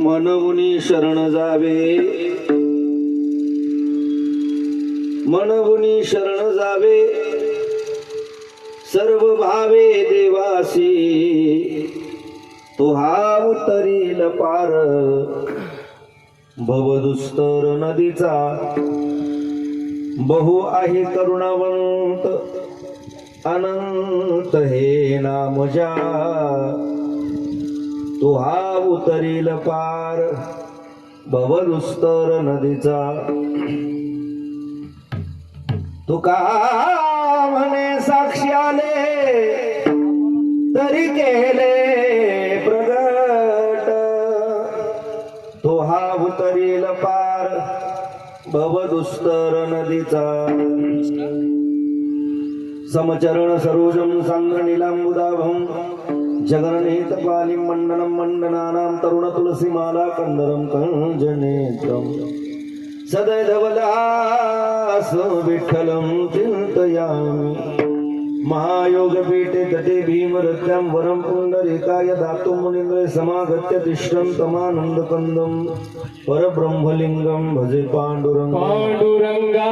मनमुनी शरण जावे, मनमुनी शरण जावे, सर्व भावे देवासी, तो हा उतरील पार भवदुस्तर नदीचा, बहु आहे करुणावंत अनंत हे नाम जा, तो हा उतरील पार भवदुस्तर नदीचा. तुका म्हणे साक्षी आले तरी केले प्रगट, तो हा उतरील पार भवदुस्तर नदीचा. समचरण सरोजम सांद्र नीलांबुदाभं जगन्नेत पालिं मंडनं मंडनानां तरुण तुलसी माला कंदरं कंजनेत्रं सदैधवलास विठ्ठलं चिंतयामि. महायोगपीठे तटे भीमरथ्यां वरं पुंडरीकाय दातुं मुनीन्द्रे समागत्य तिष्ठं तमानन्दकन्दं परब्रह्मलिङ्गं भजे पाण्डुरङ्गं. पाण्डुरङ्गा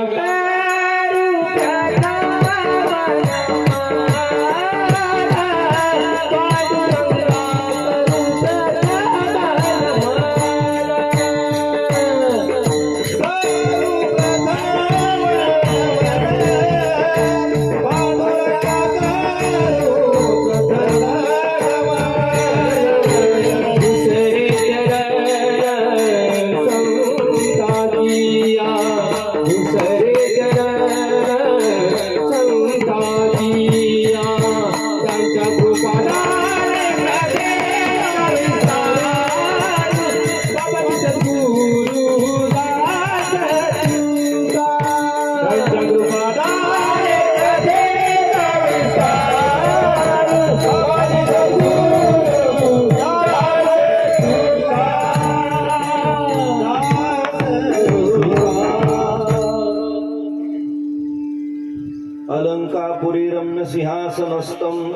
अलंकापुरी रम्य सिंहासनस्थं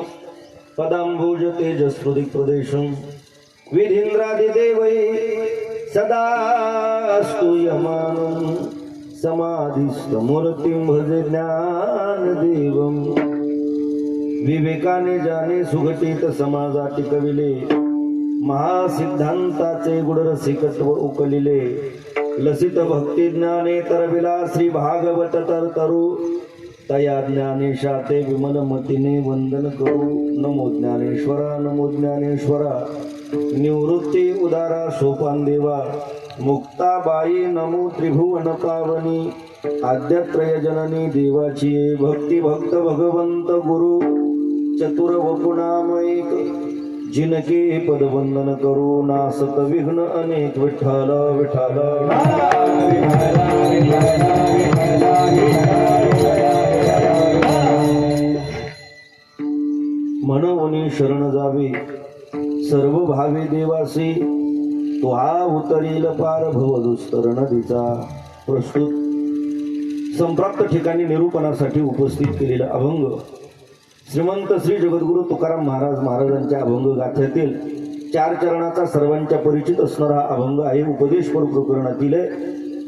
पदांबुज तेजस्फुरित प्रदेशं विधीन्द्रादिदेवै सदा स्तूयमानं समाधिस्थमूर्तिं भजे ज्ञानदेवं. विवेकाने जाणे सुघटित समाजाटी कविले, महासिद्धांताचे गुणरसिकत्व उकलिले, लसित भक्ती ज्ञाने तरविला श्री भागवत तरतरू. तया ज्ञानेशाते विमलमतीने वंदन करू. नमो ज्ञानेश्वरा नमो ज्ञानेश्वरा. निवृत्ती उदारा सोपान देवा, मुक्ताबाई नमो त्रिभुवन पावनी. आद्यत्रय जननी देवाची भक्ती भक्त भगवंत गुरु. चतुर वपुनाम एक जिनके पदवंदन करू. नासत विघ्न अनेक विठ्ठल विठ्ठल. मनमुनी शरण जावे, सर्व भावे देवासी, तो हा उतरील पार भवदुस्तर नदीचा. प्रस्तुत संप्राप्त ठिकाणी निरूपणासाठी उपस्थित केलेला अभंग श्रीमंत श्री जगद्गुरु तुकाराम महाराजांच्या अभंग गाथ्यातील 4 चरणाचा सर्वांच्या परिचित असणारा अभंग आहे. उपदेशपर प्रकरणातील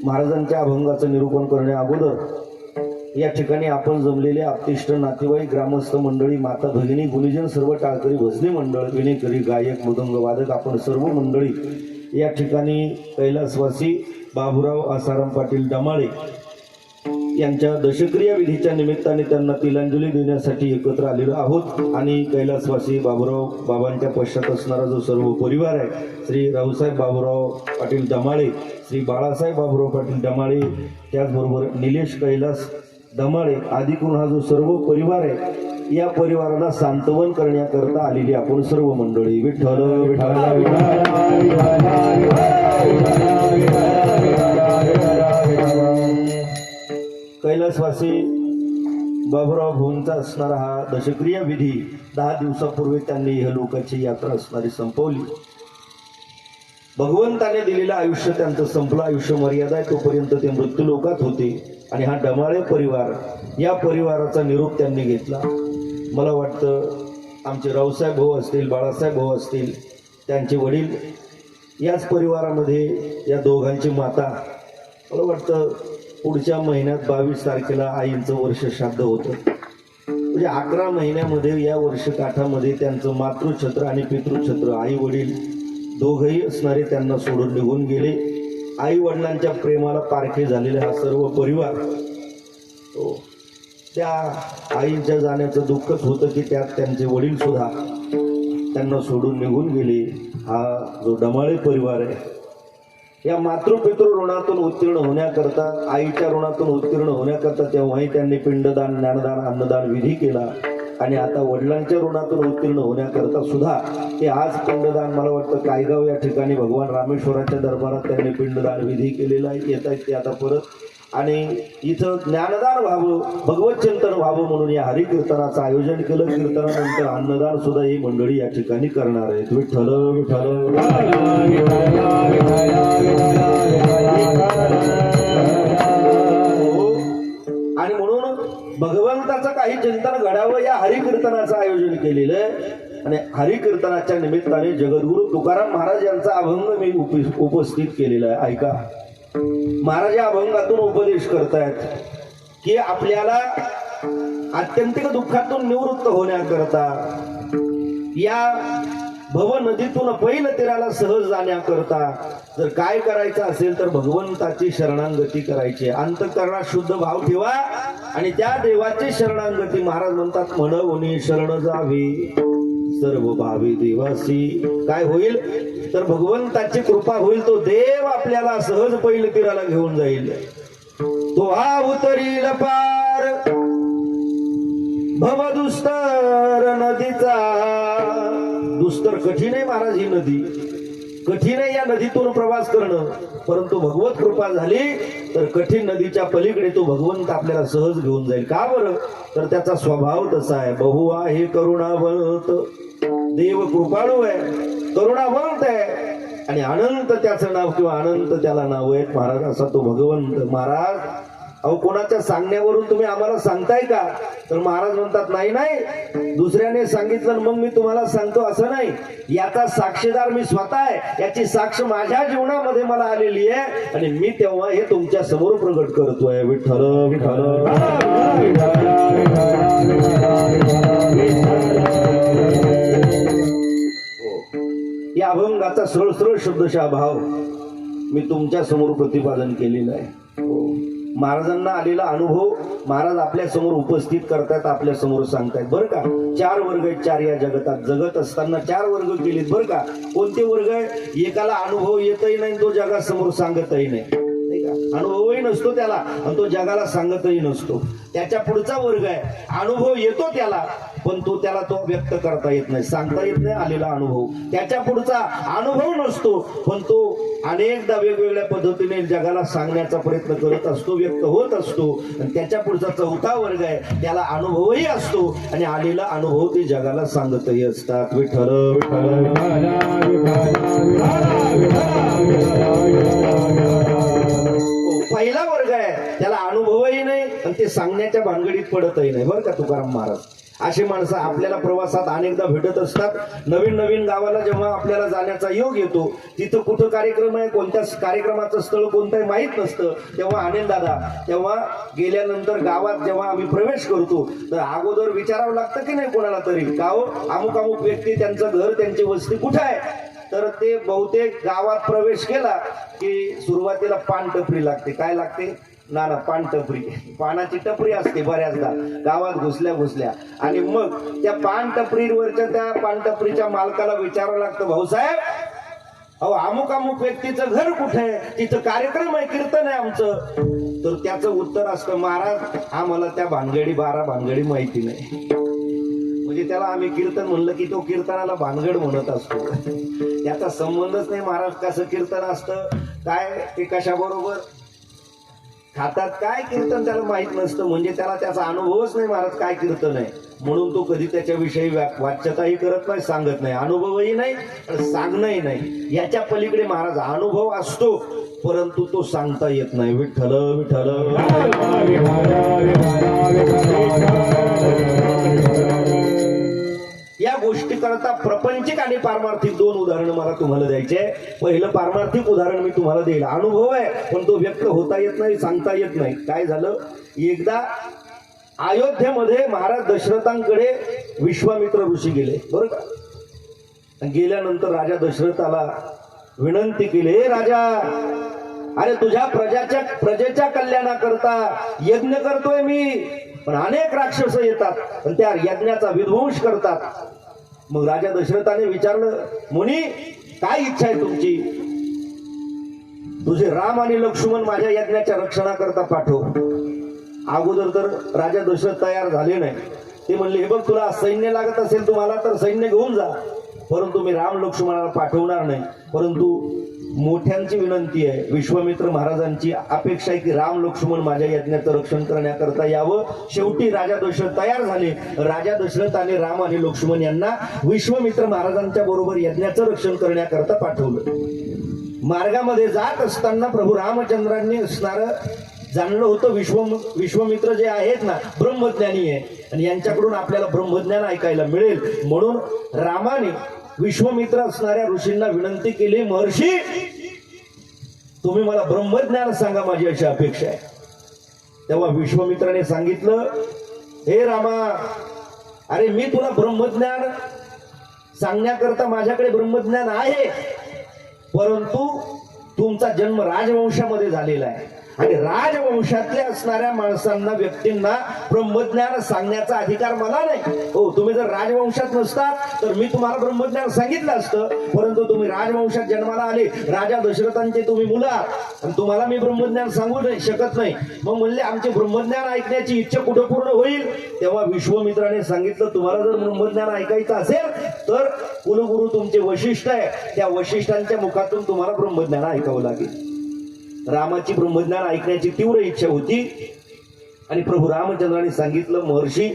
महाराजांच्या अभंगाचं निरूपण करण्या अगोदर या ठिकाणी आपण जमलेले आपतिष्ट नातेवाईक, ग्रामस्थ मंडळी, माता भगिनी, गुणीजन, सर्व टाळकरी, भजनी मंडळ, विनेकरी, गायक, मृदंग वादक, आपण सर्व मंडळी या ठिकाणी कैलासवासी बाबूराव आसाराम पाटील डमाळे यांच्या दशक्रिया विधीच्या निमित्ताने त्यांना तिलांजली देण्यासाठी एकत्र आलेलो आहोत. आणि कैलासवासी बाबूराव बाबांच्या पश्चात असणारा जो सर्व परिवार आहे, श्री रावसाहेब बाबूराव पाटील डमाळे, श्री बाळासाहेब बाबूराव पाटील डमाळे, त्याचबरोबर निलेश कैलास डमाळे आदी करून हा जो सर्व परिवार आहे, या परिवाराला सांत्वन करण्याकरता आलेली आपण सर्व मंडळी. विठ्ठल विठ्ठल. कैलासवासी बाबूराव भाऊंचा असणारा हा दशक्रिया विधी 10 दिवसापूर्वी त्यांनी इहलोकाची यात्रा असणारी संपवली. भगवंताने दिलेलं आयुष्य त्यांचं संपलं. आयुष्य मर्यादा आहे तोपर्यंत ते मृत्यूलोकात होते. आणि हा डमाळे परिवार, या परिवाराचा निरोप त्यांनी घेतला. मला वाटतं आमचे रावसाहेब भाऊ असतील, बाळासाहेब भाऊ असतील, त्यांचे वडील याच परिवारामध्ये या दोघांची माता, मला वाटतं पुढच्या महिन्यात 22 तारखेला आईंचं वर्ष श्राद्ध होतं. म्हणजे 11 महिन्यामध्ये या वर्षकाठामध्ये त्यांचं मातृछत्र आणि पितृछत्र, आई वडील दोघंही असणारे त्यांना सोडून निघून गेले. आई वडिलांच्या प्रेमाला पारखे झालेले हा सर्व परिवार, त्या आईच्या जाण्याचं दुःखच होतं की त्यात त्यांचे वडील सुद्धा त्यांना सोडून निघून गेले. हा जो डमाळे परिवार आहे, या मातृपितृ ऋणातून उत्तीर्ण होण्याकरता, आईच्या ऋणातून उत्तीर्ण होण्याकरता तेव्हाही त्यांनी पिंडदान, ज्ञानदान, अन्नदान विधी केला. आणि आता वडिलांच्या ऋणातून उत्तीर्ण होण्याकरता सुद्धा ते आज पिंडदान, मला वाटतं कायगाव या ठिकाणी भगवान रामेश्वराच्या दरबारात त्यांनी पिंडदान विधी केलेला आहे. येत आहेत ते आता परत, आणि इथं ज्ञानदान व्हावं, भगवत चिंतन व्हावं म्हणून या हरिकीर्तनाचं आयोजन केलं. कीर्तनानंतर अन्नदान सुद्धा ही मंडळी या ठिकाणी करणार आहेत. विठ्ठल विठ्ठल. आणि म्हणून भगवंताचं काही चिंतन घडावं या हरिकीर्तनाचं आयोजन केलेलं आहे. आणि हरिकीर्तनाच्या निमित्ताने जगद्गुरु तुकाराम महाराज यांचा अभंग मी उपस्थित केलेला आहे. ऐका, महाराज या अभंगातून उपदेश करतायत की आपल्याला आत्यंतिक दुःखातून निवृत्त होण्याकरता, या भव नदीतून पैल तीराला सहज जाण्याकरता जर काय करायचं असेल तर भगवंताची शरणांगती करायची. अंतःकरणात शुद्ध भाव ठेवा आणि त्या देवाची शरणांगती. महाराज म्हणतात, म्हणून शरण जावी सर्व भावी देवासी. काय होईल तर भगवंताची कृपा होईल. तो देव आपल्याला सहज पैल तीराला घेऊन जाईल. तो हा उतरील पार भव दुस्तर नदीचा. दुस्तर कठीण आहे महाराज, ही नदी कठीण आहे. या नदीतून प्रवास करणं, परंतु भगवत कृपा झाली तर कठीण नदीच्या पलीकडे तो भगवंत आपल्याला सहज घेऊन जाईल. का बरं तर त्याचा स्वभाव तसा आहे. बहु आहे करुणावंत, देव कृपाळू आहे, करुणावंत आहे आणि अनंत त्याचं नाव किंवा अनंत त्याला नाव आहेत महाराज. असा तो भगवंत. महाराज अहो, कोणाच्या सांगण्यावरून तुम्ही आम्हाला सांगताय का? तर महाराज म्हणतात, नाही नाही, दुसऱ्याने सांगितलं मग मी तुम्हाला सांगतो असं नाही. याचा साक्षीदार मी स्वतः आहे. याची साक्ष माझ्या जीवनामध्ये मला आलेली आहे आणि मी तेव्हा हे तुमच्या समोर प्रगट करतोय. विठ्ठल विठ्ठल. या अभंगाचा सरळ शब्दशः भाव मी तुमच्या समोर प्रतिपादन केलेला आहे. महाराजांना आलेला अनुभव महाराज आपल्या समोर उपस्थित करतात, आपल्या समोर सांगतायत. बरं का, 4 वर्ग आहेत. 4 या जगतात जगत असताना 4 वर्ग केलेत. बरं का, कोणते वर्ग आहे? एकाला अनुभव येतही नाही, तो जगासमोर सांगतही नाही. अनुभवही नसतो त्याला आणि तो जगाला सांगतही नसतो. त्याच्या पुढचा वर्ग आहे, अनुभव येतो त्याला पण त्याला तो व्यक्त करता येत नाही, सांगता येत नाही आलेला अनुभव. त्याच्या पुढचा अनुभव नसतो पण तो अनेकदा वेगवेगळ्या पद्धतीने जगाला सांगण्याचा प्रयत्न करत असतो, व्यक्त होत असतो. आणि त्याच्या पुढचा 4था वर्ग आहे, त्याला अनुभवही असतो आणि आलेला अनुभव ते जगाला सांगतही असतात. विठ्ठल विठ्ठल. पहिला वर्ग आहे, त्याला अनुभवही नाही आणि ते सांगण्याच्या भानगडीत पडतही नाही. बरं का, तुकाराम महाराज अशी माणसं आपल्याला प्रवासात अनेकदा भेटत असतात. नवीन नवीन गावाला जेव्हा आपल्याला जाण्याचा योग येतो, तिथं कुठं कार्यक्रम आहे, कोणत्या कार्यक्रमाचं स्थळ कोणतं आहे माहीत नसतं, तेव्हा अनिल दादा, तेव्हा गेल्यानंतर गावात जेव्हा आम्ही प्रवेश करतो तर अगोदर विचारावं लागतं की नाही कोणाला तरी, का हो अमुक अमुक व्यक्ती, त्यांचं घर, त्यांची वस्ती कुठं आहे? तर ते बहुतेक गावात प्रवेश केला की सुरुवातीला पान टपरी लागते. काय लागते? ना पान टपरी, पानाची टपरी असते बऱ्याचदा गावात घुसल्या आणि मग त्या पान टपरीवरच्या त्या पान टपरीच्या मालकाला विचारावं लागतं, भाऊसाहेब अहो अमुक अमुक व्यक्तीचं घर कुठे आहे, तिथं कार्यक्रम आहे, कीर्तन आहे आमचं. तर त्याचं उत्तर असतं, महाराज आम्हाला त्या भानगडी 12 भानगडी माहिती नाही. म्हणजे त्याला आम्ही कीर्तन म्हणलं की तो कीर्तनाला भानगड म्हणत असतो, त्याचा संबंधच नाही. महाराज कसं कीर्तन असतं, काय ते कशाबरोबर खातात, काय कीर्तन त्याला माहित नसतं. म्हणजे त्याला त्याचा अनुभवच नाही महाराज काय कीर्तन आहे, म्हणून तो कधी त्याच्याविषयी वाच्यताही करत नाही, सांगत नाही, अनुभवही नाही आणि सांगणंही नाही. याच्या पलीकडे महाराज अनुभव असतो परंतु तो सांगता येत नाही. विठ्ठल विठ्ठल. या गोष्टी करता प्रपंचिक आणि पारमार्थिक दोन उदाहरणं मला तुम्हाला द्यायचे आहे. पहिलं पारमार्थिक उदाहरण मी तुम्हाला देईल. अनुभव आहे पण तो व्यक्त होता येत नाही, सांगता येत नाही. काय झालं, एकदा अयोध्येमध्ये महाराज दशरथांकडे विश्वामित्र ऋषी गेले बरं का. गेल्यानंतर राजा दशरथाला विनंती केली, हे राजा, अरे तुझ्या प्रजेच्या कल्याणाकरता यज्ञ करतोय मी, पण अनेक राक्षस येतात पण त्या यज्ञाचा विध्वंस करतात. मग राजा दशरथाने विचारलं, मुनी काय इच्छा आहे तुमची? तुझे राम आणि लक्ष्मण माझ्या यज्ञाच्या रक्षणाकरता पाठव. अगोदर तर राजा दशरथ तयार झाले नाही. ते म्हणले, हे बघ, तुला सैन्य लागत असेल तुम्हाला तर सैन्य घेऊन जा, परंतु मी राम लक्ष्मणाला पाठवणार नाही. परंतु मोठ्यांची विनंती आहे, विश्वामित्र महाराजांची अपेक्षा आहे की राम लक्ष्मण माझ्या यज्ञाचं रक्षण करण्याकरता यावं. शेवटी राजा दशरथ तयार झाले. राजा दशरथाने राम आणि लक्ष्मण यांना विश्वामित्र महाराजांच्या बरोबर यज्ञाचं रक्षण करण्याकरता पाठवलं. मार्गामध्ये जात असताना प्रभू रामचंद्रांनी असणारं जाणलं होतं विश्वामित्र जे आहेत ना ब्रह्मज्ञानी आहे आणि यांच्याकडून आपल्याला ब्रह्मज्ञान ऐकायला मिळेल. म्हणून रामाने विश्वामित्र असणाऱ्या ऋषींना विनंती केली, महर्षी तुम्ही मला ब्रह्मज्ञान सांगा, माझी अशी अपेक्षा आहे. तेव्हा विश्वामित्राने सांगितलं, हे रामा, अरे मी तुला ब्रह्मज्ञान सांगण्याकरता माझ्याकडे ब्रह्मज्ञान आहे, परंतु तुमचा जन्म राजवंशामध्ये झालेला आहे आणि राजवंशातल्या असणाऱ्या माणसांना व्यक्तींना ब्रह्मज्ञान सांगण्याचा अधिकार मला नाही. हो, तुम्ही जर राजवंशात नसतात तर मी तुम्हाला ब्रह्मज्ञान सांगितलं असतं, परंतु तुम्ही राजवंशात जन्माला आले, राजा दशरथांचे तुम्ही मुलं आहात आणि तुम्हाला मी ब्रह्मज्ञान सांगू शकत नाही. मग म्हणले, आमचे ब्रह्मज्ञान ऐकण्याची इच्छा कुठं पूर्ण होईल? तेव्हा विश्वामित्राने सांगितलं, तुम्हाला जर ब्रह्मज्ञान ऐकायचं असेल तर कुलगुरू तुमचे वशिष्ठ आहे, त्या वशिष्ठांच्या मुखातून तुम्हाला ब्रह्मज्ञान ऐकावं लागेल. रामाची ब्रह्मज्ञान ऐकण्याची तीव्र इच्छा होती आणि प्रभू रामचंद्रांनी सांगितलं, महर्षी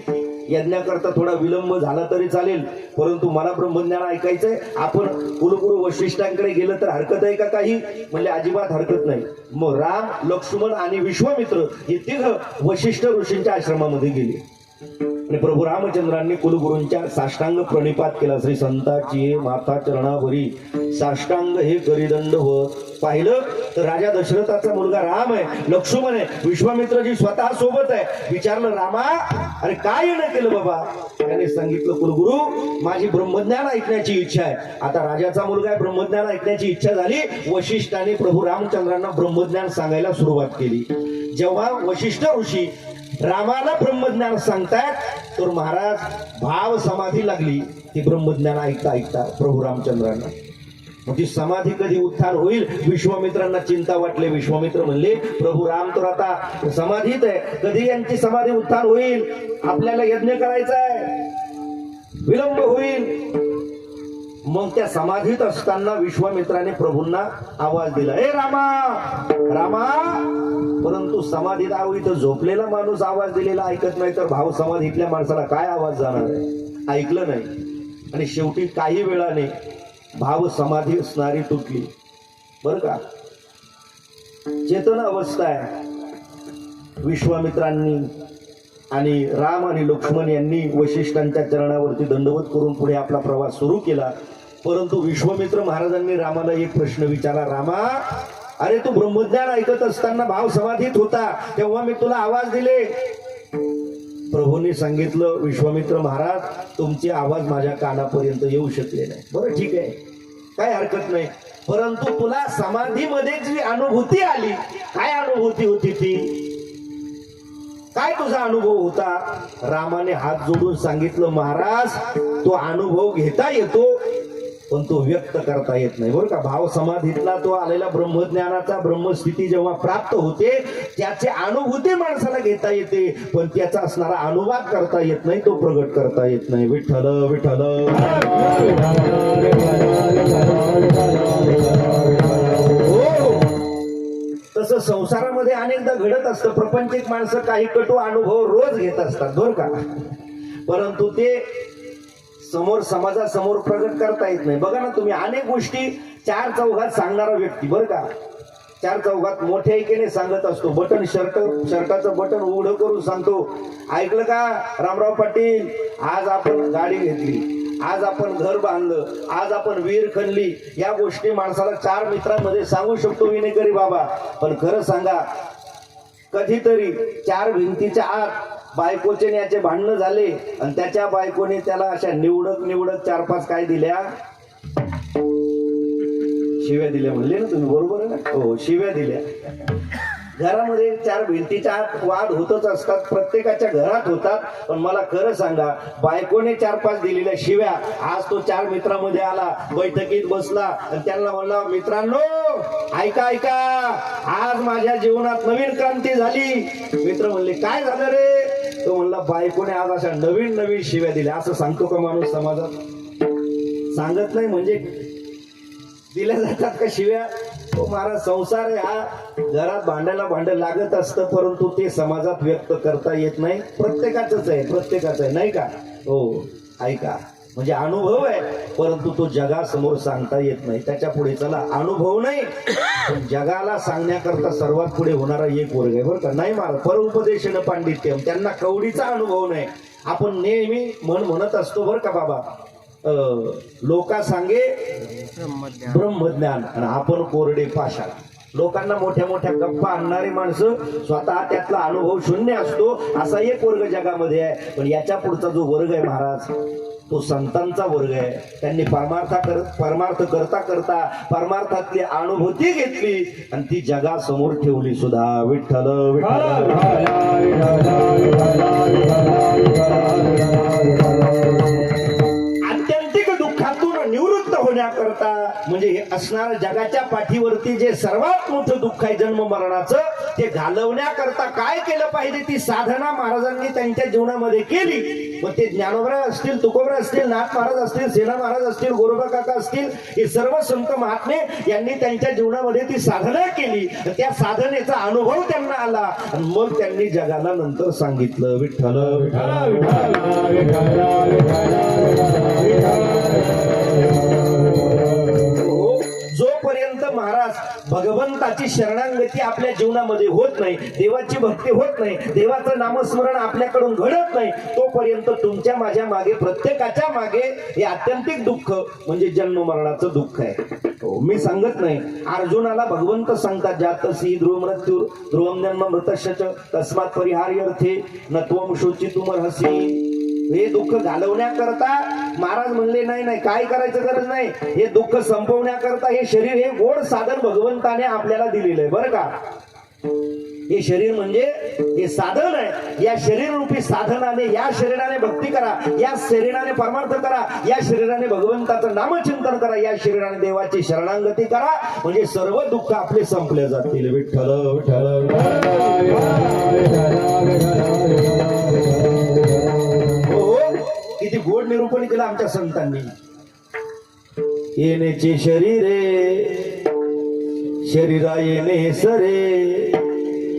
यज्ञाकरता थोडा विलंब झाला तरी चालेल, परंतु मला ब्रह्मज्ञान ऐकायचंय. आपण कुलगुरू वशिष्ठांकडे गेलं तर हरकत आहे का काही? म्हणजे अजिबात हरकत नाही. मग राम, लक्ष्मण आणि विश्वामित्र हे तिघं वशिष्ठ ऋषींच्या आश्रमामध्ये गेले आणि प्रभू रामचंद्रांनी कुलगुरूंच्या साष्टांग प्रणिपात केला. श्री संताची माता चरणावरी साष्टांग हे करीदंड होत. पाहिलं तर राजा दशरथाचा मुलगा राम आहे, लक्ष्मण आहे, विश्वामित्रजी स्वतः सोबत आहे. विचारलं, रामा, अरे काय येणं केलं बाबा? त्याने सांगितलं, कुलगुरू, माझी ब्रह्मज्ञान ऐकण्याची इच्छा आहे. आता राजाचा मुलगा आहे, ब्रह्मज्ञान ऐकण्याची इच्छा झाली. वशिष्ठाने प्रभू रामचंद्रांना ब्रह्मज्ञान सांगायला सुरुवात केली. जेव्हा वशिष्ठ ऋषी रामाला ब्रह्मज्ञान सांगतायत तर महाराज भाव समाधी लागली. ती ब्रह्मज्ञान ऐकता ऐकता प्रभू रामचंद्रांना म्हणजे समाधी कधी उत्थान होईल विश्वामित्रांना चिंता वाटली. विश्वामित्र म्हणले, प्रभू राम तर आता समाधीत आहे, कधी यांची समाधी उत्थान होईल? आपल्याला यज्ञ करायचा आहे, विलंब होईल. मग त्या समाधीत असताना विश्वामित्राने प्रभूंना आवाज दिला, हे रामा, रामा. परंतु समाधीत इथं झोपलेला माणूस आवाज दिलेला ऐकत नाही तर भाव समाधीतल्या माणसाला काय आवाज जाणार आहे? ऐकलं नाही आणि शेवटी काही वेळाने भाव समाधी असणारी तुटली बर का. चेतन अवस्था आहे. विश्वामित्रांनी आणि राम आणि लक्ष्मण यांनी वशिष्ठांच्या चरणावरती दंडवत करून पुढे आपला प्रवास सुरू केला. परंतु विश्वामित्र महाराजांनी रामाला एक प्रश्न विचारला, रामा, अरे तू ब्रह्मज्ञान ऐकत असताना भाव समाधीत होता तेव्हा मी तुला आवाज दिले. प्रभूंनी सांगितलं, विश्वामित्र महाराज, तुमचे आवाज माझ्या कानापर्यंत येऊ शकले नाही. बरं, ठीक आहे, काय हरकत नाही, परंतु तुला समाधीमध्ये जी अनुभूती आली, काय अनुभूती होती ती? काय तुझा अनुभव होता? रामाने हात जोडून सांगितलं, महाराज, तो अनुभव घेता येतो पण तो व्यक्त करता येत नाही. बरं का. भाव समाधीतला तो आलेला ब्रह्मज्ञानाचा ब्रह्मस्थिती जेव्हा प्राप्त होते त्याचे अनुभूती माणसाला घेता येते पण त्याचा असणारा अनुवाद करता येत नाही, तो प्रगट करता येत नाही. विठ्ठल विठ्ठल. तसं संसारामध्ये अनेकदा घडत असतं. प्रपंचिक माणसं काही कटू अनुभव रोज घेत असतात बरं का, परंतु ते समोर समाजासमोर प्रगट करता येत नाही. बघा ना तुम्ही, अनेक गोष्टी चार चौघात सांगणारा व्यक्ती बरं का, चार चौघात मोठ्या ऐकेने सांगत असतो. बटन शर्टाचं बटन उघडं करून सांगतो, ऐकलं का रामराव पाटील, आज आपण गाडी घेतली, आज आपण घर बांधलं, आज आपण विहीर खणली, या गोष्टी माणसाला 4 मित्रांमध्ये सांगू शकतो विनेकरी बाबा. पण खरं सांगा, कधीतरी 4 भिंतीच्या आत बायकोचे याचे भांडणं झाले आणि त्याच्या बायकोने त्याला अशा निवडक 4-5 काय दिल्या, शिव्या दिल्या म्हणले ना तुम्ही, बरोबर आहे ना? हो, शिव्या दिल्या. घरामध्ये 4 भिंतीच्या आत वाद होतच असतात, प्रत्येकाच्या घरात होतात. पण मला खरं सांगा, बायकोने 4-5 दिलेल्या शिव्या, आज तो 4 मित्रांमध्ये आला, बैठकीत बसला आणि त्यांना म्हणला, मित्रांनो ऐका, आज माझ्या जीवनात नवीन क्रांती झाली. मित्र म्हणले, काय झालं रे? तो म्हणला, बायकोने आज अशा नवीन शिव्या दिल्या. असं सांगतो का माणूस समाजात? सांगत नाही म्हणजे दिल्या जातात का शिव्या? तो महाराज, संसार आहे हा, घरात भांड लागत असतं, परंतु ते समाजात व्यक्त करता येत नाही. प्रत्येकाच आहे नाही का? हो, ऐका, म्हणजे अनुभव आहे, परंतु तो जगासमोर सांगता येत नाही. त्याच्या पुढे चला, अनुभव नाही पण जगाला सांगण्याकरता सर्वात पुढे होणारा एक वर्ग आहे बरं का. नाही महाराज, परउपदेशन पांडित्यम, त्यांना कवडीचा अनुभव नाही. आपण नेहमी म्हणत असतो बरं का बाबा, लोका सांगे ब्रह्मज्ञान आणि आपण कोरडे पाषाण. लोकांना मोठ्या गप्पा आणणारी माणसं, स्वतः त्यातला अनुभव शून्य असतो, असा एक वर्ग जगामध्ये आहे. पण याच्या पुढचा जो वर्ग आहे महाराज, तो संतांचा वर्ग आहे. त्यांनी परमार्थ करता परमार्थातली अनुभूती घेतली आणि ती जगासमोर ठेवली सुद्धा. विठ्ठल निवृत्त होण्याकरता, म्हणजे हे असणार जगाच्या पाठीवरती जे सर्वात मोठं दुःख आहे जन्म मरणाचं, ते घालवण्याकरता काय केलं पाहिजे, ती साधना महाराजांनी त्यांच्या जीवनामध्ये केली. मग ते ज्ञानोबा असतील, तुकोबा असतील, नाथ महाराज असतील, सेना महाराज असतील, गोरोबा काका असतील, हे सर्व संत महात्मे यांनी त्यांच्या जीवनामध्ये ती साधना केली. त्या साधनेचा अनुभव त्यांना आला आणि मग त्यांनी जगाला नंतर सांगितलं, विठ्ठल जोपर्यंत महाराज भगवंताची शरणागती आपल्या जीवनामध्ये होत नाही, देवाची भक्ती होत नाही, देवाचं नामस्मरण आपल्याकडून घडत नाही, तोपर्यंत तुमच्या माझ्या मागे, प्रत्येकाच्या मागे हे आत्यंतिक दुःख म्हणजे जन्म मरणाचं दुःख आहे. मी सांगत नाही, अर्जुनाला भगवंत सांगतात, जातसी ध्रुव मृत्यू ध्रुवम जन्म मृतश्च तस्मात् परिहार्यर्थे न त्वं शोचितुमर्हसि. हे दुःख घालवण्याकरता महाराज म्हणले, नाही काय करायचं गरज नाही, हे दुःख संपवण्याकरता हे शरीर हे गोड साधन भगवंताने आपल्याला दिलेलं आहे बरं का. हे शरीर म्हणजे हे साधन आहे. या शरीर रूपी साधनाने, या शरीराने भक्ती करा, या शरीराने परमार्थ करा, या शरीराने भगवंताचं नामचिंतन करा, या शरीराने देवाची शरणागती करा, म्हणजे सर्व दुःख आपले संपले जातील. विठ्ठल किती गोड निरूपण केलं आमच्या संतांनी. येण्याचे शरीरे शरीरा येणे सरे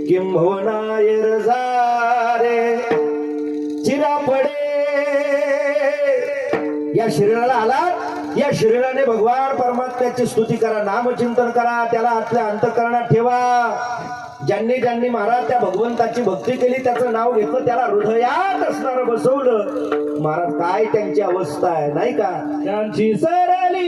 किंभवनाय रजारे चिरा पडे. या शरीराला आला, या शरीराने भगवान परमात्म्याची स्तुती करा, नामचिंतन करा, त्याला आपल्या अंतःकरणात ठेवा. ज्यांनी महाराज त्या भगवंताची भक्ती केली, त्याचं नाव घेतलं, त्याला हृदयात असणार बसवलं. महाराज काय त्यांची अवस्था आहे नाही का. त्यांची सरली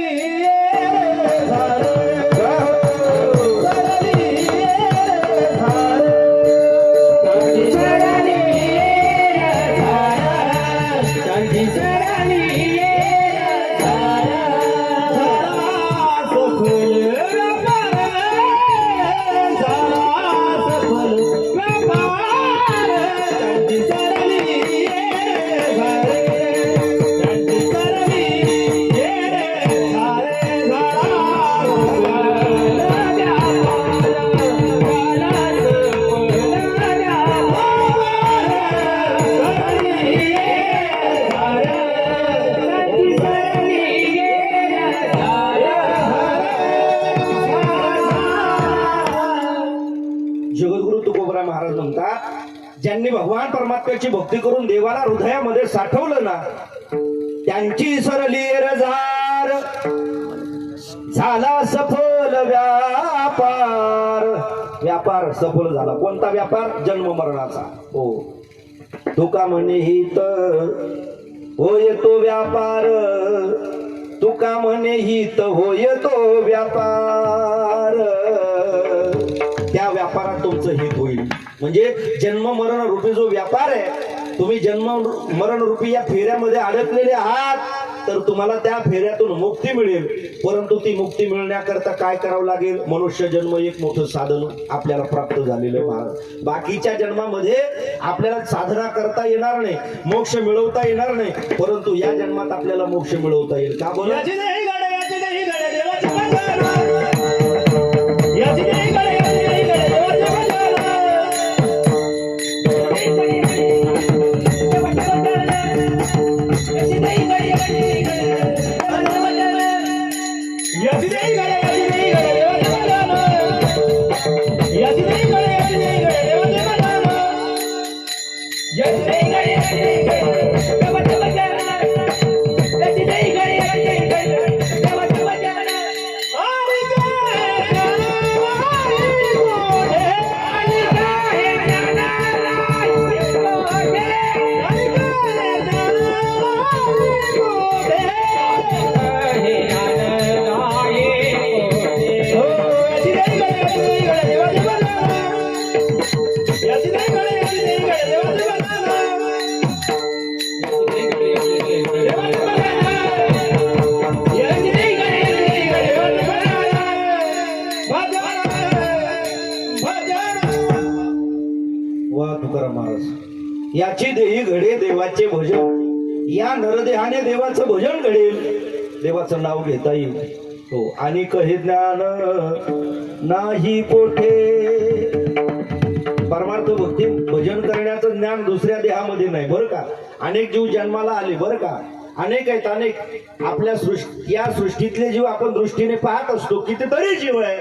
ज्यांनी भगवान परमात्म्याची भक्ती करून देवाला हृदयामध्ये साठवलं ना, त्यांची सरली रजार झाला सफल व्यापार सफल झाला. कोणता व्यापार? जन्म मरणाचा. हो, तुका म्हणे हित होय तो व्यापार, तुका म्हणे हित होय तो व्यापार, त्या व्यापारात तुमचं हित होईल. म्हणजे जन्म मरण रूपी जो व्यापार आहे, तुम्ही जन्म मरण रूपी या फेऱ्यामध्ये अडकलेले आहात, तर तुम्हाला त्या फेऱ्यातून मुक्ती मिळेल. परंतु ती मुक्ती मिळण्याकरता काय करावं लागेल? मनुष्य जन्म एक मोठं साधन आपल्याला प्राप्त झालेलं आहे महाराज. बाकीच्या जन्मामध्ये आपल्याला साधना करता येणार नाही, मोक्ष मिळवता येणार नाही, परंतु या जन्मात आपल्याला मोक्ष मिळवता येईल. का बोला? याची देही घडे देवाचे भजन, या नरदेहाने देवाचं भजन घडेल, देवाचं नाव घेता येईल. हो, आणि कहे ज्ञान नाही पोठे. परमार्थ भक्ती भजन करण्याचं ज्ञान दुसऱ्या देहामध्ये नाही बरं का. अनेक जीव जन्माला आले बरं का, अनेक आहेत अनेक. आपल्या या सृष्टीतले जीव आपण दृष्टीने पाहत असतो, कितीतरी जीव आहे,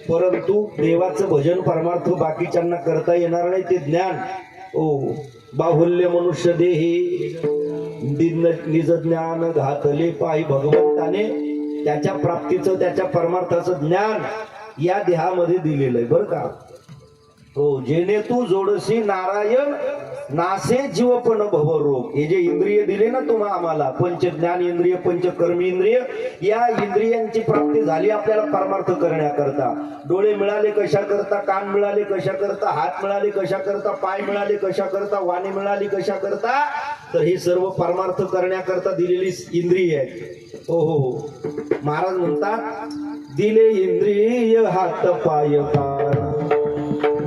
परंतु देवाचं भजन परमार्थ बाकीच्यांना करता येणार नाही. ते ज्ञान ओ बाहुल्य मनुष्य देही निज ज्ञान घातले पायी भगवंताने त्याच्या प्राप्तीचं त्याच्या परमार्थाचं ज्ञान या देहामध्ये दिलेलं आहे बरं का. हो, जेणे तू जोडसी नारायण नासे जीवपण भवरोग. हे जे इंद्रिय दिले ना तुम्हाला आम्हाला, पंच ज्ञान इंद्रिय पंच कर्मी इंद्रिय, या इंद्रियांची प्राप्ती झाली आपल्याला परमार्थ करण्याकरता. डोळे मिळाले कशा करता, कान मिळाले कशा करता, हात मिळाले कशा करता, पाय मिळाले कशा करता, वाणी मिळाली कशा करता, तर हे सर्व परमार्थ करण्याकरता दिलेली इंद्रिय आहेत. हो हो हो, महाराज म्हणतात दिले इंद्रिय हात पाय कान,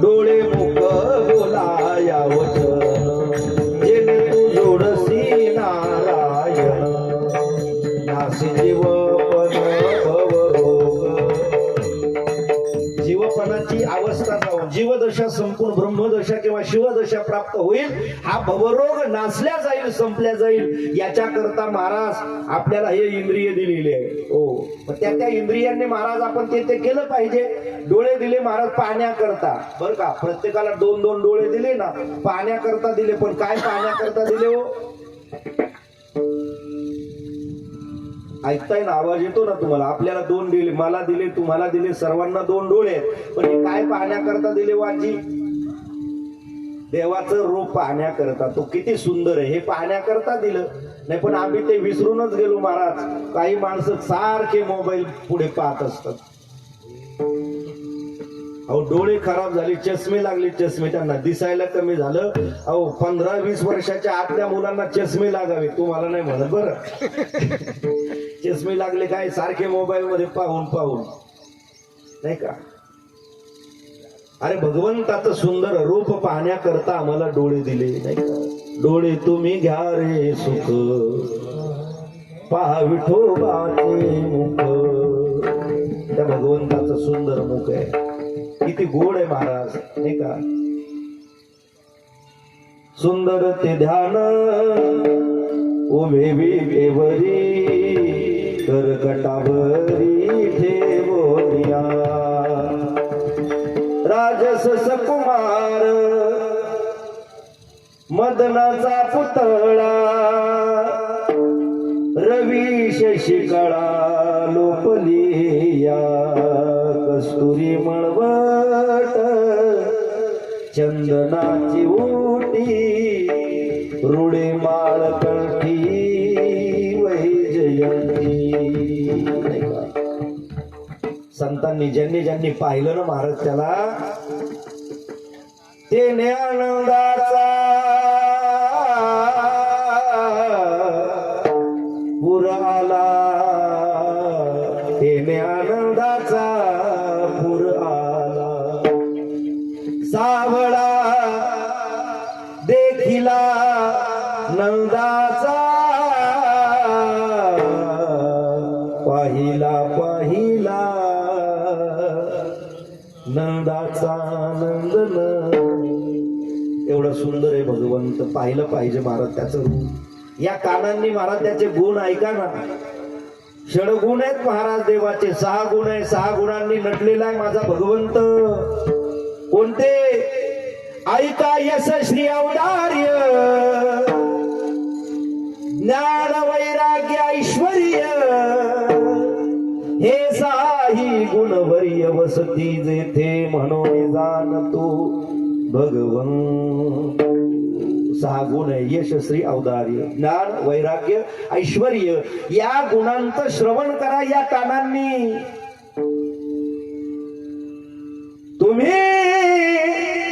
डोळे मुख बोलाया वचन, जेणे तू जोडसी नारायण नासी जीवपण भवरोग. जीवपणाची अवस्था जाऊन जीवदशा संपूर्ण ब्रह्मदशा किंवा शिवदशा प्राप्त होईल, हा भवरोग नासल्या जाईल, संपल्या जाईल. याच्याकरता महाराज आपल्याला हे इंद्रिय दिलेले आहे. हो, त्या इंद्रियांनी महाराज आपण ते केलं पाहिजे. डोळे दिले महाराज पाहण्याकरता बरं का, प्रत्येकाला दोन दोन डोळे दिले ना, पाहण्याकरता दिले. पण काय पाहण्याकरता दिले हो? ऐकताय ना, आवाज येतो ना तुम्हाला? आपल्याला दोन दिले, मला दिले, तुम्हाला दिले, सर्वांना दोन डोळे. पण हे काय पाहण्याकरता दिले वाजी? देवाचं रूप पाहण्याकरता. तो किती सुंदर आहे हे पाहण्याकरता दिलं. नाही पण आम्ही ते विसरूनच गेलो महाराज. काही माणसं सारखे मोबाईल पुढे पाहत असतात. अहो, डोळे खराब झाले, चष्मे लागले, चष्मे त्यांना दिसायला कमी झालं. अहो, 15-20 वर्षाच्या आतल्या मुलांना चष्मे लागावे, तुम्हाला नाही म्हणत बरं. चष्मे लागले काय? सारखे मोबाईल मध्ये पाहून पाहून, नाही का. अरे भगवंताचं सुंदर रूप पाहण्याकरता आम्हाला डोळे दिले, नाही का. डोळे तुम्ही घ्या रे सुख, पहा विठोबाचे मुख. त्या भगवंताचं सुंदर मुख आहे, किती गोड आहे महाराज, नाही का. सुंदर ते ध्यान उभे विवेवरी, करकटावरी ठेवोनिया. राजस सकुमार मदनाचा पुतळा, रवी शशिकळा लोपलिया. कस्तुरी मळवट चंदनाची ओटी, रुडे माळ कंठी नाही का? संतांनी ज्यांनी ज्यांनी पाहिलं ना महाराज त्याला ते आनंदाचा पूर आला, ते आनंदाचा पूर आला, सावळा देखिला नंदाचा, पाहिला पाहिला नंदाचा नंदन. एवढं सुंदर आहे भगवंत, पाहिलं पाहिजे महाराज त्याचं रूप. या कानांनी महाराज त्याचे गुण ऐका ना. षडगुण आहेत महाराज देवाचे, 6 गुण आहे. 6 गुणांनी नटलेला आहे माझा भगवंत. कोणते? ऐका यश श्री औदार्य, ज्ञान वैराग्य ऐश्वर्य, हे 6 गुणवर्य वसती जेथे म्हणून जाणतो भगवंत. 6 गुण आहे. यश श्री औदार्य, ज्ञान वैराग्य ऐश्वर्य. या गुणांचं श्रवण करा या कानांनी. तुम्ही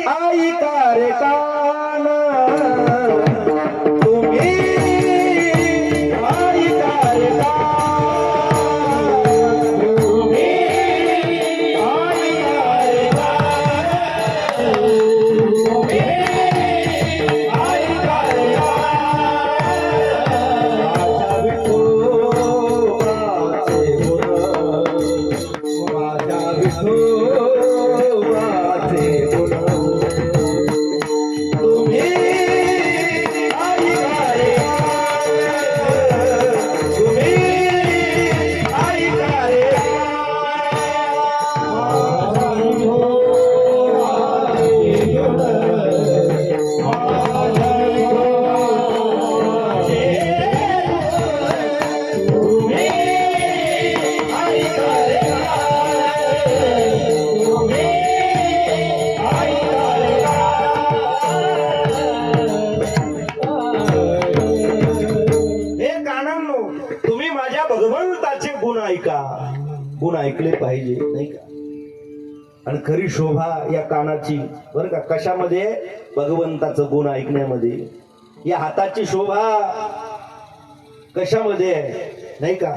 ऐका रे कान, तुम्ही ऐका रे कान, तुम्ही ऐका रे कान, तुम्ही ऐका रे कान. माझ्या विठोबाचे गुण, तुम्ही ऐका रे कान, तुम्ही ऐका रे तुम्ही माझ्या भगवंताचे गुण ऐका. गुण ऐकले पाहिजे नाही का? आणि खरी शोभा या कानाची बरं का कशामध्ये? भगवंताचं गुण ऐकण्यामध्ये. या हाताची शोभा कशामध्ये आहे नाही का?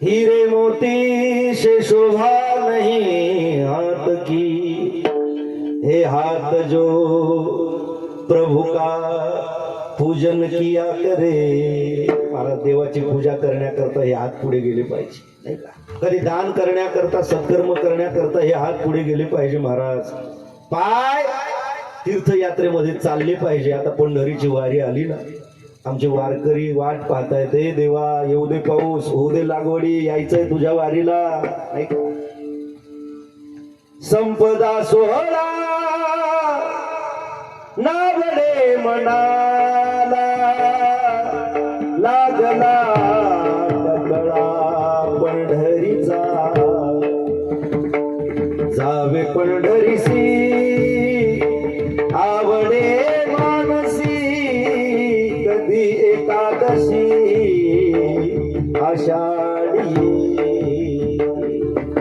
हीरे मोती से शोभा नहीं हाथ की, हे हाथ जो प्रभु का पूजन किया करे. मला देवाची पूजा करण्याकरता हे हात पुढे गेले पाहिजे नाही का? कधी दान करण्याकरता सत्कर्म करण्याकरता हे हात पुढे गेले पाहिजे महाराज. पाय तीर्थयात्रेमध्ये चालले पाहिजे. आता पंढरीची वारी आली ना, आमचे वारकरी वाट पाहतायत. हे देवा येऊ दे पाऊस, होऊ दे लागवडी, यायचंय तुझ्या वारीला नाही का? संपदा सोहळा नावडे मनाला, लागला कळा पंढरीचा, जावे पंढरीसी आवडे मानसी, कधी एकादशी आषाढी,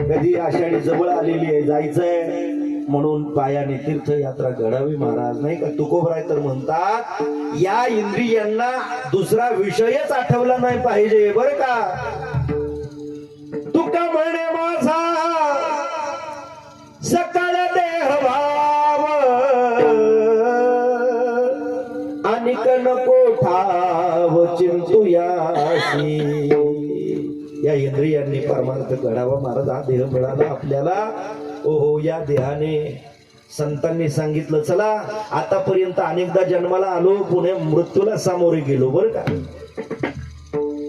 कधी आषाढी जवळ आलेली आहे, जायचंय म्हणून पायाने तीर्थयात्रा घडावी महाराज नाही का? तुकोबराय तर म्हणतात या इंद्रियांना दुसरा विषयच आठवला नाही पाहिजे बरं का? तुका म्हणे माझा सकाळ देह भाव, आणि नको ठाव चिंतुयासी. या इंद्रियांनी परमार्थ घडावा महाराज. हा देह मिळाला आपल्याला. ओहो, या देहाने संतांनी सांगितलं चला आतापर्यंत अनेकदा जन्माला आलो, पुणे मृत्यूला सामोरे गेलो बरं का?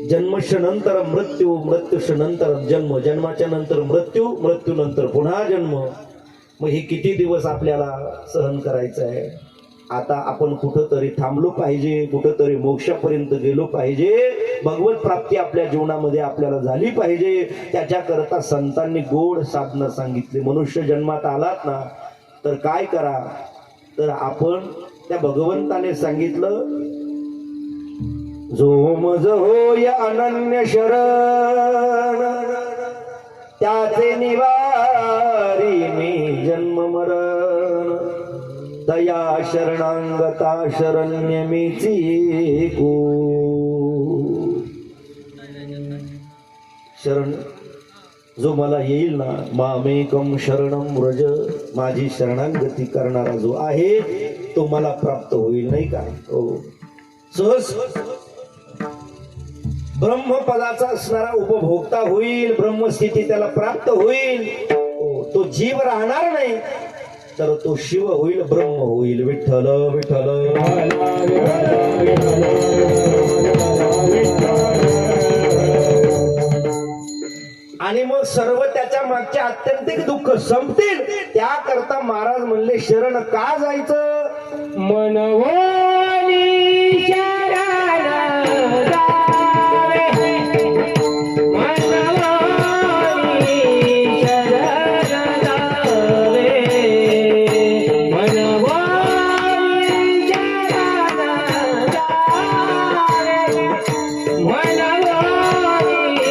जन्मशनंतर मृत्यू, मृत्यूशनंतर जन्म, जन्माच्या नंतर मृत्यू, मृत्यूनंतर पुन्हा जन्म. मग हे किती दिवस आपल्याला सहन करायचं आहे? आता आपण कुठंतरी थांबलो पाहिजे, कुठंतरी मोक्षापर्यंत गेलो पाहिजे. भगवत प्राप्ती आपल्या जीवनामध्ये आपल्याला झाली पाहिजे. त्याच्याकरता संतांनी गोड साधनं सांगितली. मनुष्य जन्मात आलात ना तर काय करा? तर आपण त्या भगवंताने सांगितलं जो मज होय अनन्य शरण त्याचे निवारी मी जन्म मरण तया शरणांगता शरण्य मीची को शरण जो मला येईल ना मामेकम शरणम व्रज माझी शरणागती करणारा जो आहे तो मला प्राप्त होईल नाही का हो सहज ब्रह्मपदाचा असणारा उपभोक्ता होईल ब्रह्मस्थिती त्याला प्राप्त होईल तो जीव राहणार नाही तर तो शिव होईल ब्रह्म होईल विठ्ठल विठ्ठल आणि मग सर्व त्याच्या मागचे आत्यंतिक दुःख संपतील त्याकरता महाराज म्हणले शरण का जायचं मनवोनी शरण जावे मनवोनी शरण जावे मनवोनी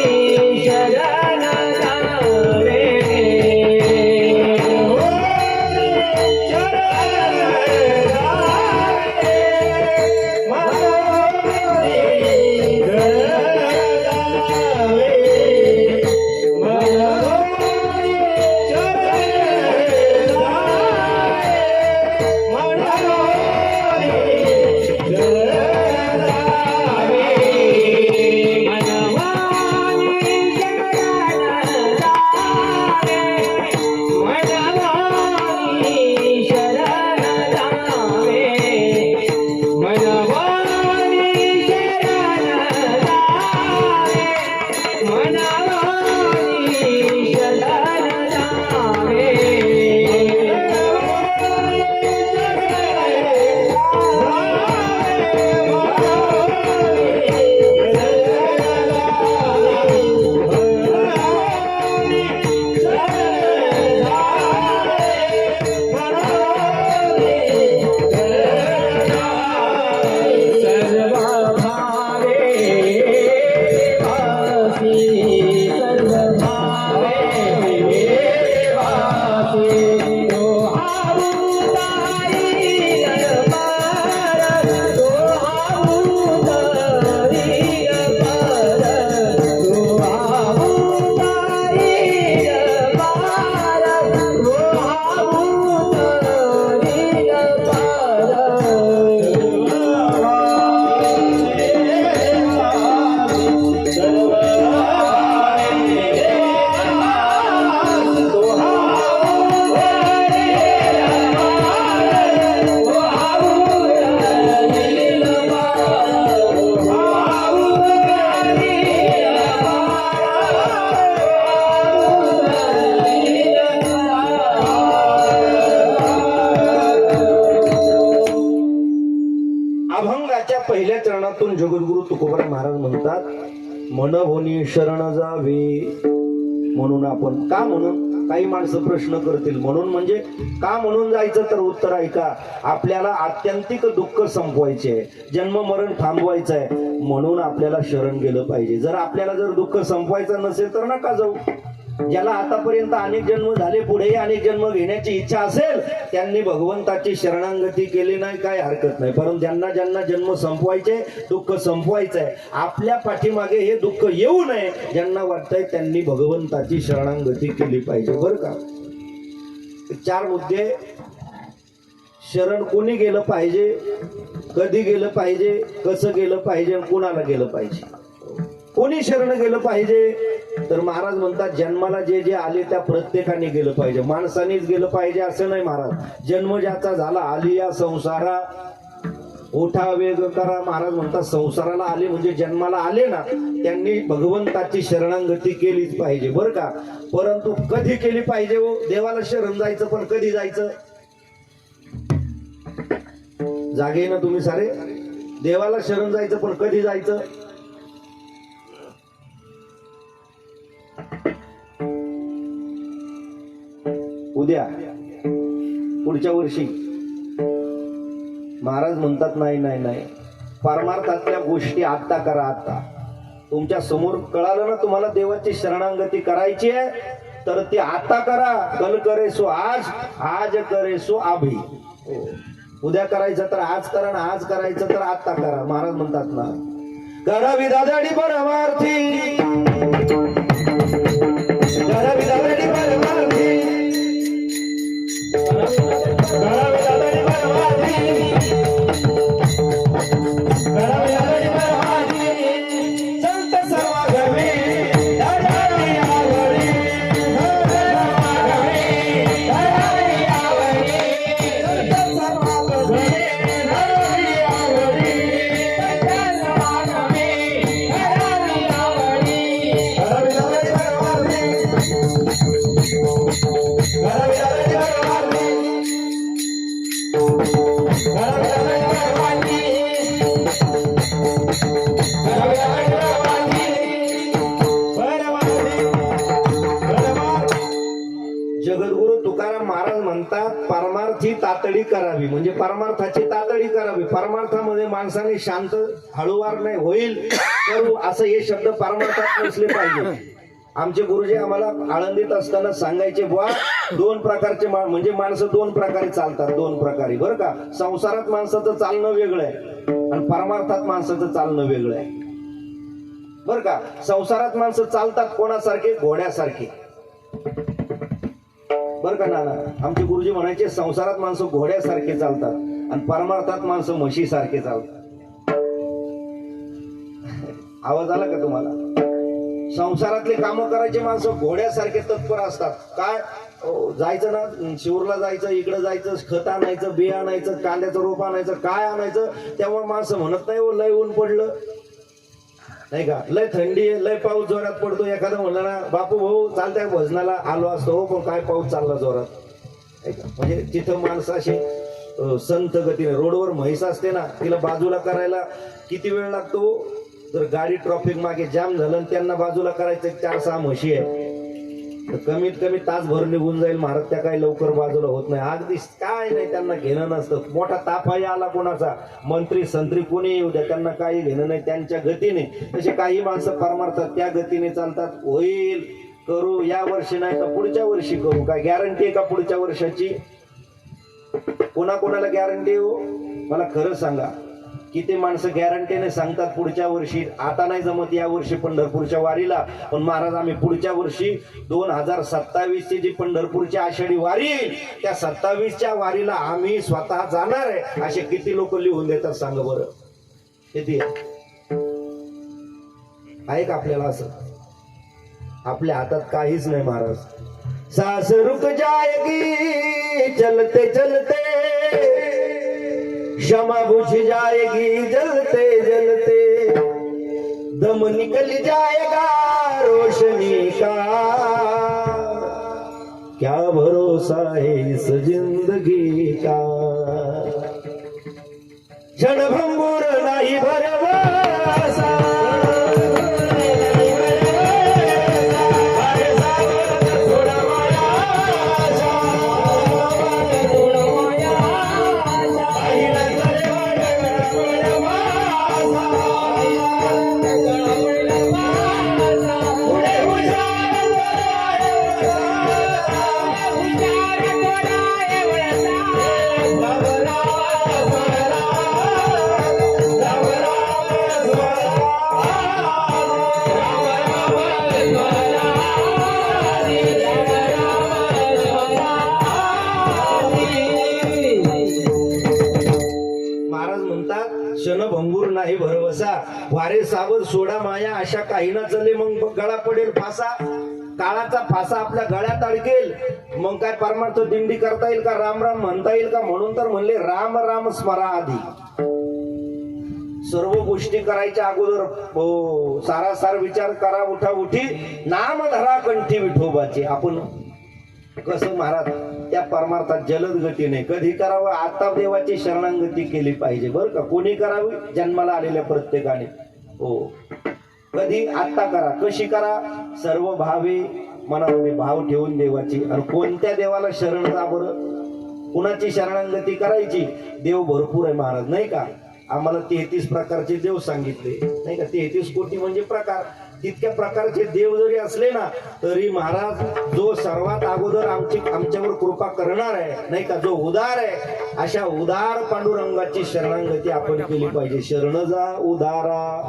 शरण जावे मनवोनी शरण पहिल्या चरणातून जगद्गुरु तुकोबाराय महाराज म्हणतात मनहोनी शरण जावे म्हणून आपण का म्हणून काही माणसं प्रश्न करतील म्हणून म्हणजे का म्हणून जायचं तर उत्तर ऐका आपल्याला आत्यंतिक दुःख संपवायचे जन्म मरण थांबवायचं आहे म्हणून आपल्याला शरण गेलं पाहिजे जर आपल्याला जर दुःख संपवायचं नसेल तर नका जाऊ ज्याला आतापर्यंत अनेक जन्म झाले पुढेही अनेक जन्म घेण्याची इच्छा असेल त्यांनी भगवंताची शरणागती केली नाही काय हरकत नाही परंतु ज्यांना ज्यांना जन्म संपवायचे दुःख संपवायचंय आपल्या पाठीमागे हे दुःख येऊ नये ज्यांना वाटतंय त्यांनी भगवंताची शरणागती केली पाहिजे बरं का 4 मुद्दे शरण कोणी गेलं पाहिजे कधी गेलं पाहिजे कसं गेलं पाहिजे कुणाला गेलं पाहिजे कोणी शरण गेलं पाहिजे तर महाराज म्हणतात जन्माला जे जे आले त्या प्रत्येकाने गेलं पाहिजे माणसानेच गेलं पाहिजे असं नाही महाराज जन्म ज्याचा झाला आली या संसारा ओठा वेग करा महाराज म्हणतात संसाराला आले म्हणजे जन्माला आले ना त्यांनी भगवंताची शरणागती केलीच पाहिजे बरं का परंतु कधी केली पाहिजे हो देवाला शरण जायचं पण कधी जायचं जागे ना तुम्ही सारे देवाला शरण जायचं पण कधी जायचं उद्या पुढच्या वर्षी महाराज म्हणतात नाही नाही नाही परमार्थातल्या गोष्टी आता करा. आता तुमच्या समोर कळालं ना तुम्हाला देवाची शरणागती करायची आहे, तर ती आता करा. कल करे सो आज, आज करे सो अभी. उद्या करायचं तर आज करा, ना आज करायचं तर आता करा. महाराज म्हणतात ना, करावी दादाडी परमार्थी, करावी दादाडी परमार्थी, करावी दादाडी परमार्थी, करावी दादाडी परमार्थी. संत समागमे दादाडी आवडी, संत समागमे दादाडी आवडी, संत समागमे दादाडी आवडी, संत समागमे दादाडी आवडी. करावी दादाडी परमार्थी, करावी दादाडी परमार्थी, करावी दादाडी परमार्थी, करावी दादाडी परमार्थी. जगद्गुरु तुकाराम महाराज म्हणतात, परमार्थी तातडी करावी. म्हणजे परमार्थाची तातडी करावी. परमार्थामध्ये माणसाने शांत हळूवार नाही, होईल करू असं हे शब्द परमार्थात नसले पाहिजे. आमचे गुरुजी आम्हाला आळंदीत असताना सांगायचे, बुवा दोन प्रकारचे म्हणजे माणसं दोन प्रकारे चालतात. दोन प्रकारे बरं का. संसारात माणसाचं चालणं वेगळं आहे आणि परमार्थात माणसाचं चालणं वेगळं आहे बरं का. संसारात माणसं चालतात कोणासारखे? घोड्यासारखे बरं का नाना. आमचे गुरुजी म्हणायचे, संसारात माणसं घोड्यासारखे चालतात आणि परमार्थात माणसं म्हशीसारखे चालतात. आवाज आला का तुम्हाला? संसारातले कामं करायचे माणसं घोड्यासारखे तत्पर असतात. काय जायचं ना, शिवरला जायचं, इकडे जायचं, खत आणायचं, बी आणायचं, कांद्याचं रोप आणायचं, काय आणायचं. तेव्हा माणसं म्हणत नाही, लय ऊन पडलं नाही का, लय थंडी आहे, लय पाऊस जोरात पडतो. एखादं म्हणलं ना, बापू भाऊ चालतंय भजनाला आलो असतो, हो पण काय पाऊस चालला जोरात. म्हणजे तिथं माणसं अशी संत गतीने, रोडवर म्हैस असते ना, तिला बाजूला करायला किती वेळ लागतो? जर गाडी ट्रॉफिक मागे जाम झालं आणि त्यांना बाजूला करायचं 4-6 म्हशी आहे, तर कमीत कमी तासभर निघून जाईल महाराज. त्या काही लवकर बाजूला होत नाही. अगदी काय नाही, त्यांना घेणं नसतं. मोठा ताफाही आला कोणाचा, मंत्री संत्री कोणी येऊ द्या, त्यांना काही घेणं नाही. त्यांच्या गतीने तसे काही माणसं परमार्थात त्या गतीने चालतात. होईल करू, या वर्षी नाही तर पुढच्या वर्षी करू. काय गॅरंटी आहे का पुढच्या वर्षाची? कोणाकोणाला गॅरंटी हो? मला खरं सांगा, किती माणसं गॅरंटीने सांगतात पुढच्या वर्षी, आता नाही जमत या वर्षी पंढरपूरच्या वारीला, पण महाराज आम्ही पुढच्या वर्षी 2027 ची जी पंढरपूरची आषाढी वारी, त्या 27च्या वारीला आम्ही स्वतः जाणार आहे, असे किती लोक लिहून देतात सांगा बरं? किती आहे का आपल्याला? असं आपल्या हातात काहीच नाही महाराज. सास रुक जाएगी चलते चलते, क्षमा बुझ जाएगी जलते जलते, दम निकल जाएगा रोशनी का, क्या भरोसा है इस जिंदगी का. क्षणभंगुर नाही भरवसा, क्षणभंगूर नाही भरवसा, वारे सावध सोडा माया, अशा काही ना चले मग गळा पडेल फासा. काळाचा फासा आपल्या गळ्यात अडकेल, मग काय परमार्थ दिंडी करता येईल का? राम राम म्हणता येईल का? म्हणून तर म्हणले, राम राम स्मरा आधी. सर्व गोष्टी करायच्या अगोदर सारासार विचार करा, उठा उठी नाम धरा कंठी विठोबाची. आपण कसं महाराज त्या परमार्थात जलद गतीने कधी करावं? आता देवाची शरणागती केली पाहिजे बरं का. कोणी करावी? जन्माला आलेल्या प्रत्येकाने. हो, कधी? आता करा. कशी करा? सर्व भावे मनामध्ये भाव ठेवून देवाची. आणि कोणत्या देवाला शरण जा बरं? कुणाची शरणागती करायची? देव भरपूर आहे महाराज नाही का. आम्हाला 33 प्रकारचे देव सांगितले नाही का. 33 कोटी म्हणजे प्रकार. तितक्या प्रकारचे देव जरी असले ना तरी महाराज जो सर्वात अगोदर आमच्यावर कृपा करणार आहे नाही का, जो उदार आहे, अशा उदार पांडुरंगाची शरणागती आपण केली पाहिजे. शरण जा उदारा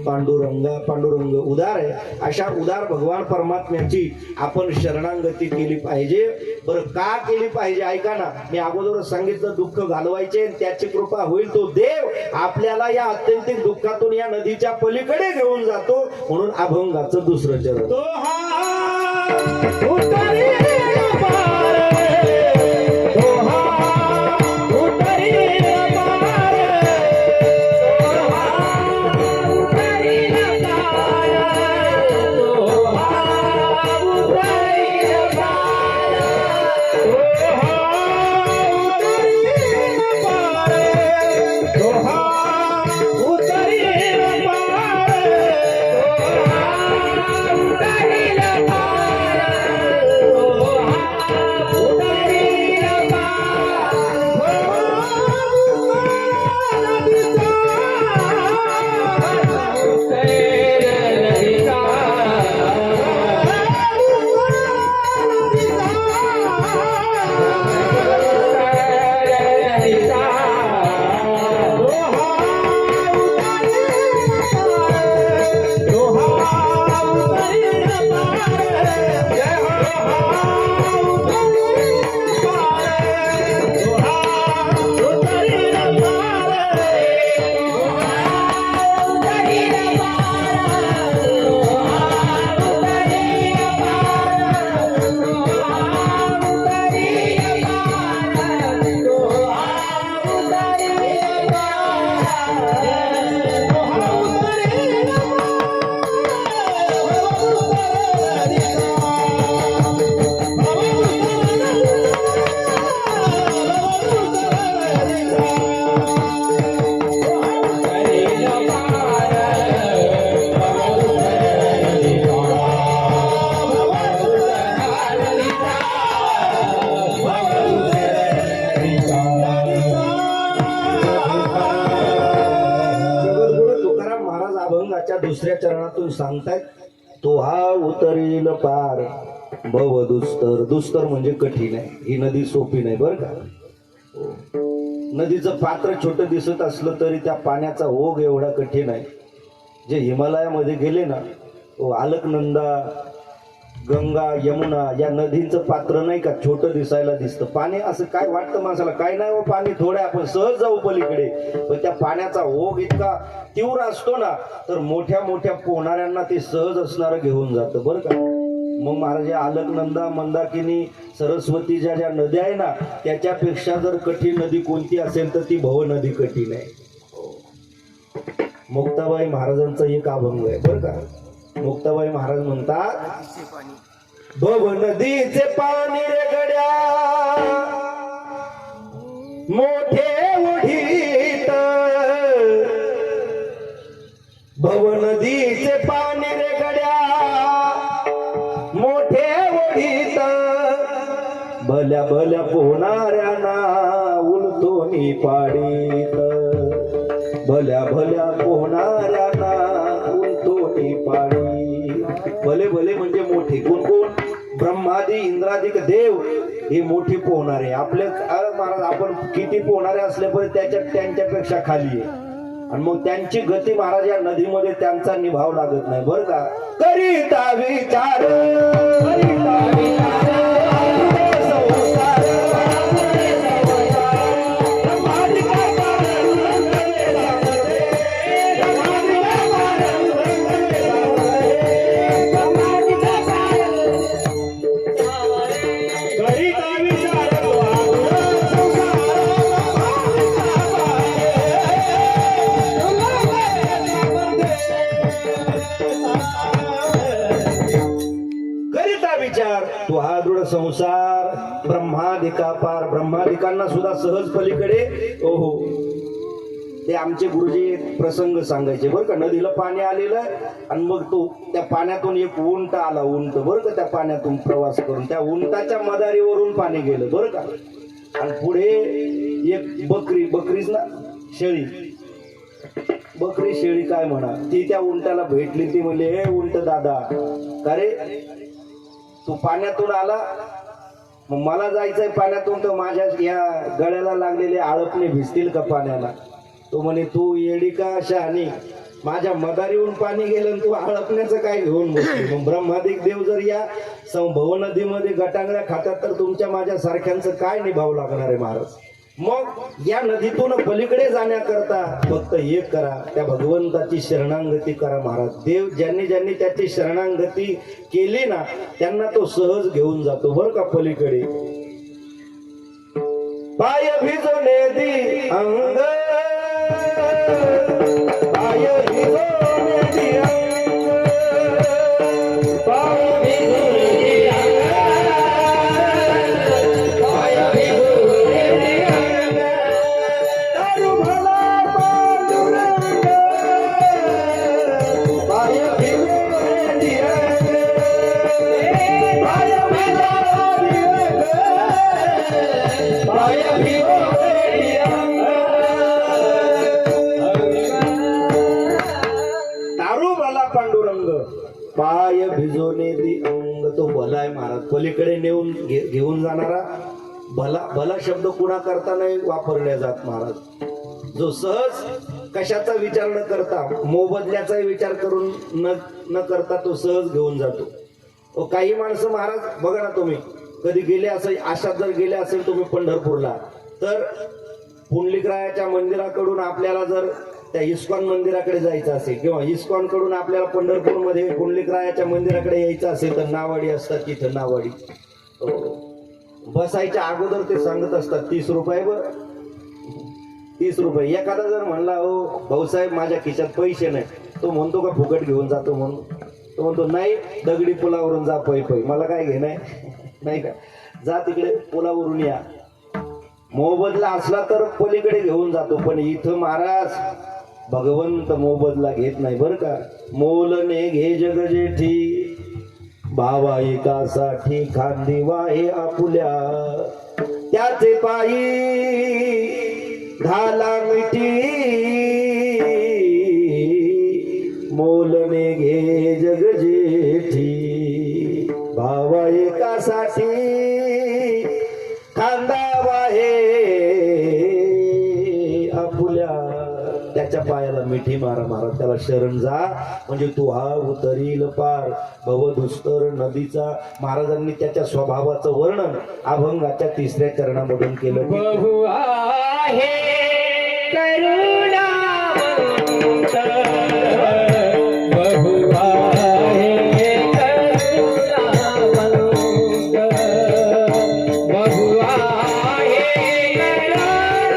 पांडुरंग उदार आहे, अशा उदार भगवान परमात्म्याची आपण शरणागती केली पाहिजे. बरं का केली पाहिजे ऐका ना. मी अगोदर सांगितलं दुःख घालवायचे, त्याची कृपा होईल. तो देव आपल्याला या अत्यंतिक दुःखातून या नदीच्या पलीकडे घेऊन जातो. म्हणून अभंगाचं दुसरं चरण. तो हा उतरील पार, तो हा उतरील पार, तो हा उतरील पार, तो हा उतरील पार, तो हा उतरील पार, अभंगाच्या दुसऱ्या चरणातून सांगतायत, तो हा उतरील पार भव दुस्तर. दुस्तर म्हणजे कठीण आहे. ही नदी सोपी नाही बरं का. नदीचं पात्र छोटं दिसत असलं तरी त्या पाण्याचा ओघ एवढा कठीण आहे. जे हिमालयामध्ये गेले ना, अलकनंदा, गंगा, यमुना या नदींचं पात्र नाही का छोटं दिसायला दिसतं. पाणी असं काय वाटतं माणसाला, काय नाही हो पाणी थोडं आपण सहज जाऊ पलीकडे, पण त्या पाण्याचा ओघ इतका तीव्र असतो ना तर मोठ्या मोठ्या पोहणाऱ्यांना ते सहज असणारं घेऊन जातं बरं का. मग महाराज अलकनंदा, मंदाकिनी, सरस्वती ज्या ज्या नद्या आहे ना त्याच्यापेक्षा जर कठीण नदी कोणती असेल तर ती भव नदी कठीण आहे. मुक्ताबाई महाराजांचा एक अभंग आहे बरं का. मुक्ताबाई महाराज म्हणतात, भव नदीचे पाणी रे गड्या मोठे ओढीत, भव नदीचे पाणी रे गड्या मोठे ओढीत, भल्या भल्या पोहणाऱ्यांना उलटोनी पाडीत, भल्या भल्या पोहणाऱ्यांना उलटोनी पाडीत. भले भले म्हणजे मोठे. कोण कोण? ब्रह्मादी इंद्रादिक देव हे मोठी पोहणारे. आपले महाराज आपण किती पोहणारे असले पण त्यांच्यापेक्षा खाली आहे. आणि मग त्यांची गती महाराज या नदीमध्ये त्यांचा निभाव लागत नाही बरं का. करिता विचार, करिता विचार, तो हा दृढ संसार ब्रह्मादिका पार. ब्रह्मादिकांना सुद्धा सहज पलीकडे. ओहो, ते आमचे गुरुजी एक प्रसंग सांगायचे बरं का. नदीला पाणी आलेलं आणि मग तो त्या पाण्यातून एक उंट आला, उंट बरं का. त्या पाण्यातून प्रवास करून त्या उंटाच्या मदारीवरून पाणी गेलं बरं का. आणि पुढे एक बकरीच ना शेळी बकरी शेळी काय म्हणा, ती त्या उंटाला भेटली. ती म्हणले, हे उंट दादा, का रे तू पाण्यातून आला, मग मला जायचंय पाण्यातून, तर माझ्या या गळ्याला लागलेले आळपणे भिजतील का पाण्याला? तो म्हणे, तू येडी का शहाणी, माझ्या मदारीहून पाणी गेलं आणि तू आळपण्याचं काय घेऊन बसली? मग ब्रह्मादिक देव जर या संभव नदीमध्ये गटांगळ्या खातात, तर तुमच्या माझ्या सारख्यांचं काय निभाव लागणार आहे महाराज? मग या नदीतून पलीकडे जाण्याकरता फक्त एक करा, त्या भगवंताची शरणांगती करा महाराज. देव ज्यांनी ज्यांनी त्याची शरणांगती केली ना, त्यांना तो सहज घेऊन जातो बरं का पलीकडे. पाय भिजवणे दी अंग, पाय भिजवणे दी अंग, पाय भिजवणे दी अंग, पाय भिजवणे दी अंग. दारू भला पांडुरंग, पाय भिजवणे दी अंग, पाय भिजवणे दी अंग, पाय भिजवणे दी अंग. दारू भला पांडुरंग, पाय भिजवणे दी अंग. तो भला आहे महाराज, पलीकडे नेऊन घेऊन जाणारा भला. भला शब्द कुणा करता नाही वापरला जात महाराज. जो सहज कशाचा विचार न करता, मोबदल्याचाही विचार करून न करता तो सहज घेऊन जातो. काही माणसं महाराज बघा ना, तुम्ही कधी गेले असेल, अशात जर गेले असेल तुम्ही पंढरपूरला, तर पुंडलिकरायाच्या मंदिराकडून आपल्याला जर त्या इस्कॉन मंदिराकडे जायचं असेल, किंवा इस्कॉन कडून आपल्याला पंढरपूरमध्ये पुंडलिकरायाच्या मंदिराकडे यायचं असेल, तर नावाडी असतात तिथं. नावाडी बसायच्या अगोदर ते सांगत असतात 30 रुपये बर, 30 रुपये. एखादा जर म्हणला, हो भाऊसाहेब माझ्या खिशात पैसे नाही, तो म्हणतो का फुकट घेऊन जातो म्हणून? तो म्हणतो, नाही, दगडी पुलावरून जा पै पै, मला काय घेणं नाही का, जा तिकडे पुलावरून या. मोबदला असला तर पलीकडे घेऊन जातो, पण इथं महाराज भगवंत मोबदला घेत नाही बरं का. मोलने घे जग जेठी, भावा एकासाठी खांदी वाहे आपुल्या, त्याचे पायी घाला मिठी. मोलने घे जग जेठी, भावा एकासाठी खांदा वाहे आपुल्या, त्याच्या पायाला मिठी मारा महाराज, त्याला शरण जा, म्हणजे तू हा उतरील पार भवदुस्तर नदीचा. महाराजांनी त्याच्या स्वभावाचं वर्णन अभंगाच्या 3ऱ्या चरणामधून केलं. बहु आहे करुणावंत, बहु आहे करुणावंत, बहु आहे करुणावंत,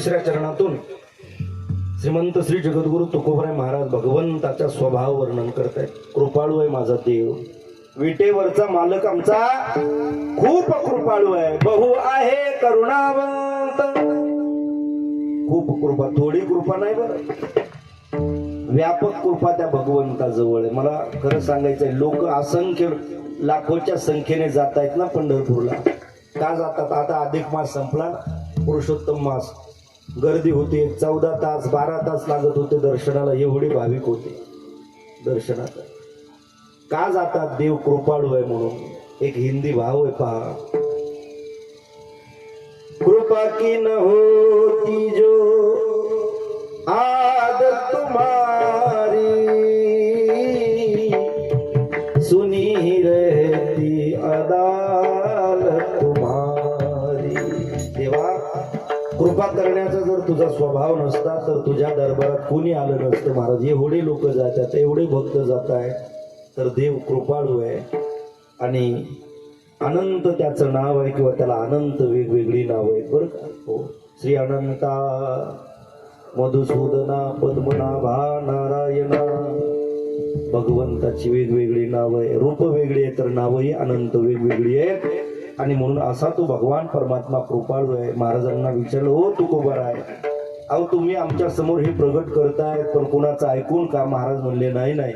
तिसऱ्या चरणातून श्रीमंत श्री जगद्गुरु तुकोबराय महाराज भगवंताचा स्वभाव वर्णन करतायत. कृपाळू आहे माझा देव, विटेवरचा मालक आमचा खूप कृपाळू आहे. बहु आहे करुणावंत, खूप कृपा, थोडी कृपा नाही बरं, व्यापक कृपा त्या भगवंताजवळ आहे. मला खरं सांगायचंय, लोक असंख्य लाखोच्या संख्येने जात आहेत ना पंढरपूरला. का जातात? आता अधिक मास संपला ना, पुरुषोत्तम मास, गर्दी होते. 14 तास 12 तास लागत होते दर्शनाला, एवढे भाविक होते दर्शनाला. का जातात? देव कृपाळू आहे म्हणून. एक हिंदी भाव आहे पहा, कृपा की न होती जो आदत तुम्हारी, सुनी रहती अदालत तुम्हारी. देवा, कृपा करण्याचा जर तुझा स्वभाव नसता तर तुझ्या दरबारात कोणी आलं नसतं महाराज. एवढे लोक जातात, एवढे भक्त जात आहेत, तर देव कृपाळू आहे. आणि अनंत त्याचं नाव आहे, किंवा त्याला अनंत वेगवेगळी नावं आहेत बरं का. हो, श्री अनंता, मधुसूदना, पद्मनाभा, नारायणा, भगवंताची वेगवेगळी नावं आहे. रूप वेगळी आहे तर नावही अनंत वेगवेगळी आहेत. आणि म्हणून असा तो भगवान परमात्मा कृपाळू आहे. महाराजांना विचारलं, हो तुकोबराय, अहो तुम्ही आमच्या समोर हे प्रगट करताय, पण कुणाचं ऐकून का? महाराज म्हणले, नाही नाही,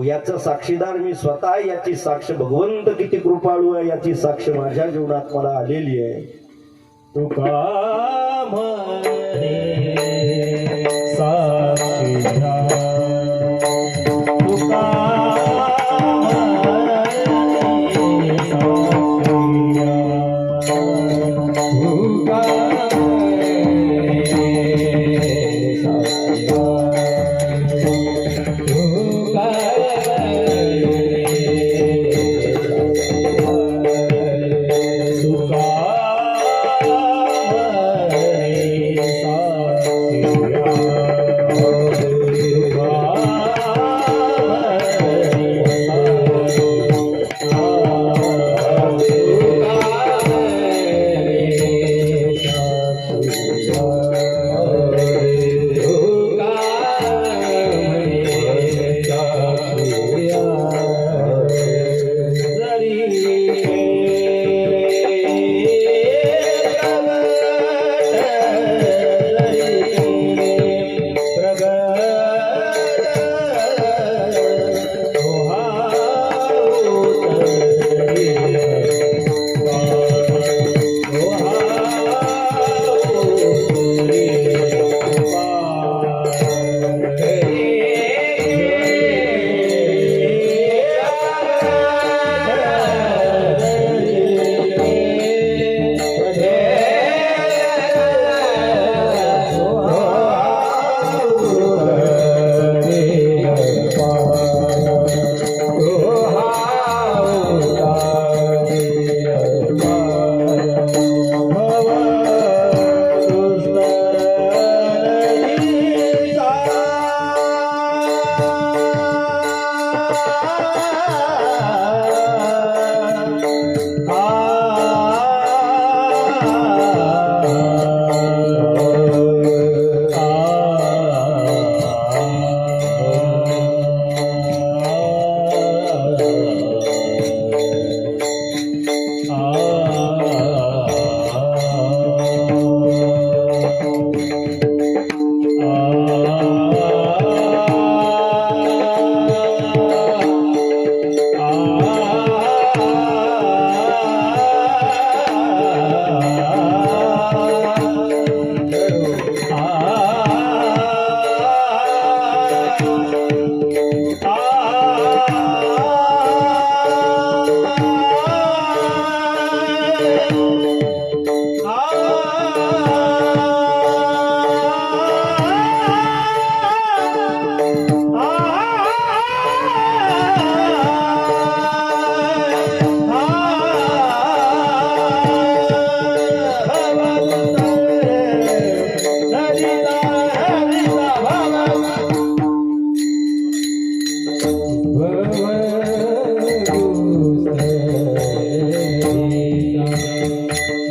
याचा साक्षीदार मी स्वतः आहे. याची साक्ष भगवंत किती कृपाळू आहे याची साक्ष माझ्या जीवनात मला आलेली आहे. तुका म्हणे साक्षीदार, तुका म्हणे साक्षीदार, तुका म्हणे साक्षीदार, तुका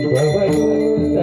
भवयुत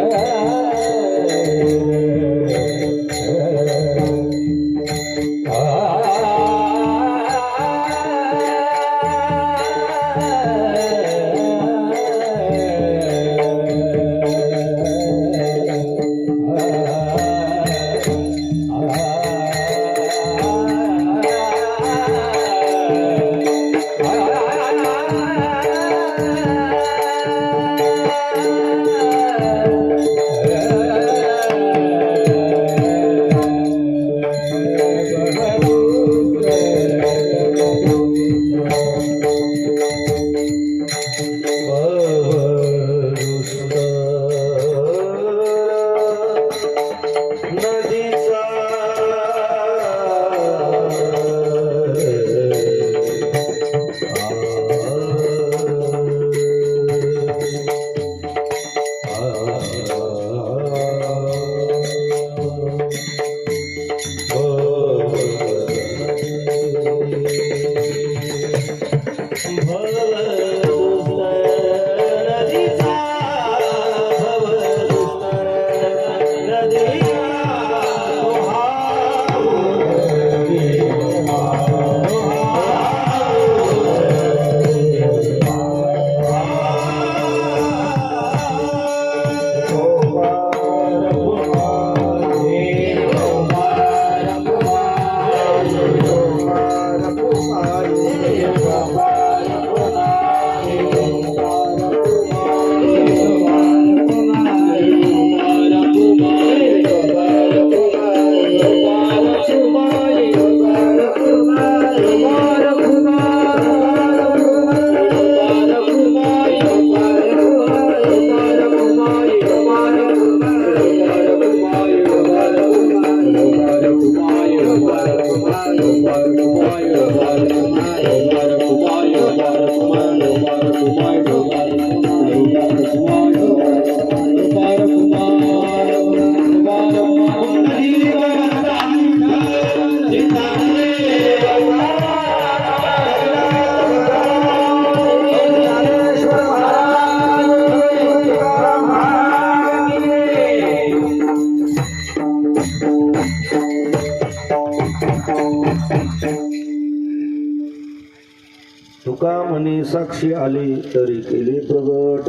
तुका म्हणे साक्षी आली तरी केले प्रगट.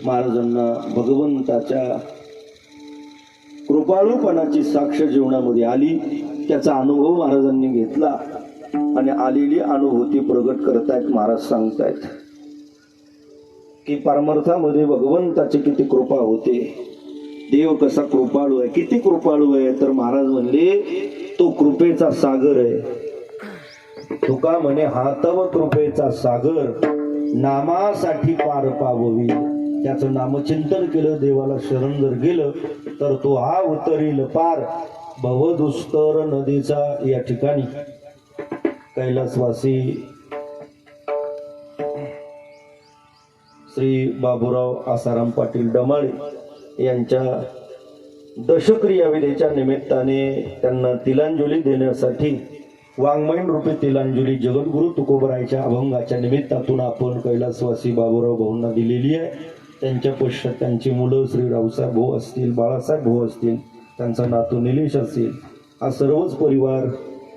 महाराजांना भगवंताच्या कृपाळूपणाची साक्ष जीवनामध्ये आली, त्याचा अनुभव महाराजांनी घेतला आणि आलेली अनुभूती प्रगट करतायत. महाराज सांगतायत की परमार्थामध्ये भगवंताची किती कृपा होते, देव कसा कृपाळू आहे, किती कृपाळू आहे. तर महाराज म्हणले तो कृपेचा सागर आहे. तुका म्हणे हा तव कृपेचा सागर, नामासाठी पार पाववी. त्याचं नामचिंतन केलं, देवाला शरण जर गेलं तर तो हा उतरील पार भवदुस्तर नदीचा. या ठिकाणी कैलासवासी श्री बाबूराव आसाराम पाटील डमाळे यांच्या दशक्रिया विधीच्या निमित्ताने त्यांना तिलांजली देण्यासाठी वाङ्मयीन रूपी तिलांजली जगद्गुरु तुकोबरायच्या अभंगाच्या निमित्तातून आपण कैलासवासी बाबूराव भाऊंना दिलेली आहे. त्यांच्या पश्चात त्यांची मुलं श्री रावसाहेब भाऊ असतील, बाळासाहेब भाऊ असतील, त्यांचा नातू निलेश असेल, हा सर्वच परिवार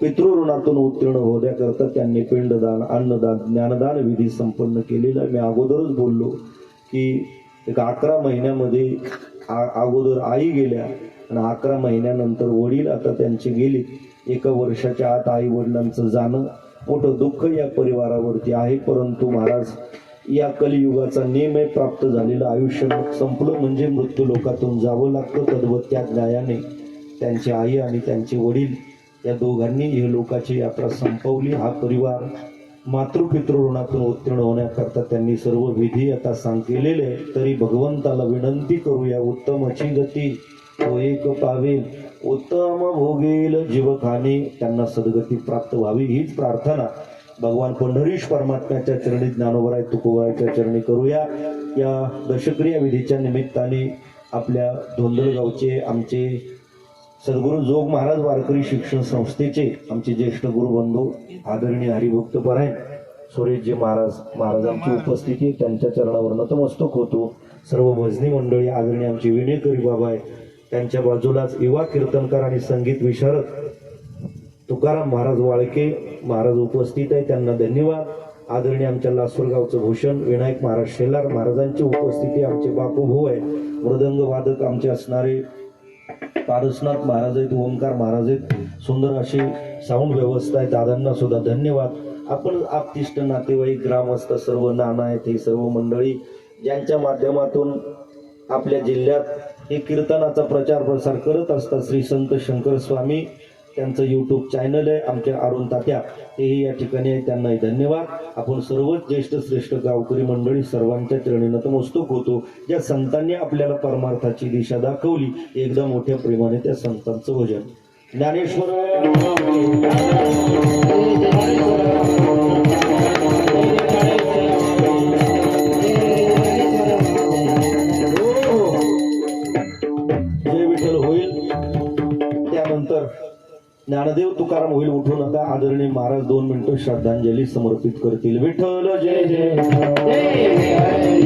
पितृऋणातून उत्तीर्ण होण्याकरता त्यांनी पिंडदान, अन्नदान, ज्ञानदान विधी संपन्न केलेला. मी अगोदरच बोललो की एक 11 महिन्यामध्ये अगोदर आई गेल्या आणि 11 महिन्यानंतर वडील आता त्यांचे गेले. 1 वर्षाच्या आत आई वडिलांचं जाणं मोठं दुःख या परिवारावरती आहे. परंतु महाराज या कलियुगाचा नियम आहे, प्राप्त झालेलं आयुष्य संपलं म्हणजे मृत्यू लोकातून जावं लागतं. तद्वत त्या न्यायाने त्यांची आई आणि त्यांचे वडील या दोघांनी ही लोकाची यात्रा संपवली. हा परिवार मातृपितृ ऋणातून उत्तीर्ण होण्याकरता त्यांनी सर्व विधी आता केलेले आहे. तरी भगवंताला विनंती करूया, उत्तमची गती तो एक पावेल, उत्तम भोगेल जीवखानी. त्यांना सद्गती प्राप्त व्हावी हीच प्रार्थना भगवान पंढरीश परमात्म्याच्या चरणी, ज्ञानोबराय तुकोबरायच्या चरणी करूया. या दशक्रिया विधीच्या निमित्ताने आपल्या धोंदळगावचे आमचे सद्गुरू जोग महाराज वारकरी शिक्षण संस्थेचे आमचे ज्येष्ठ गुरुबंधू आदरणीय हरिभक्तपरायण सुरेशजी महाराजांची उपस्थिती, त्यांच्या चरणावर नतमस्तक होतो. सर्व भजनी मंडळी, आदरणीय आमचे विनेकरी बाबा आहे, त्यांच्या बाजूलाच युवा कीर्तनकार आणि संगीत विशारद तुकाराम महाराज वाळके महाराज उपस्थित आहे, त्यांना धन्यवाद. आदरणीय आमच्या लासूरगावचं भूषण विनायक महाराज शेलार महाराजांची उपस्थिती, आमचे बापू भाऊ आहे, मृदंग वादक आमचे असणारे पारसनाथ महाराज आहेत, ओंकार महाराज आहेत, सुंदर अशी साऊंड व्यवस्था आहे, दादांना सुद्धा धन्यवाद. आपण आपतिष्ट नातेवाईक ग्रामस्थ सर्व नाना आहेत, हे सर्व मंडळी ज्यांच्या माध्यमातून आपल्या जिल्ह्यात हे कीर्तनाचा प्रचार प्रसार करत असतात. श्री संत शंकर स्वामी त्यांचं यूट्यूब चॅनल आहे, आमच्या अरुण तात्या तेही या ठिकाणी आहे, त्यांनाही धन्यवाद. आपण सर्वच ज्येष्ठ श्रेष्ठ गावकरी मंडळी सर्वांच्या चरणी नतमस्तक होतो. ज्या संतांनी आपल्याला परमार्थाची दिशा दाखवली, एकदा मोठ्या प्रेमाने त्या संतांचं भजन. ज्ञानेश्वर जय विठ्ठल होईल. त्यानंतर ज्ञानदेव तुकाराम होईल उठू नका. आदरणीय महाराज 2 मिनिटं श्रद्धांजली समर्पित करतील. विठ्ठल जय जय.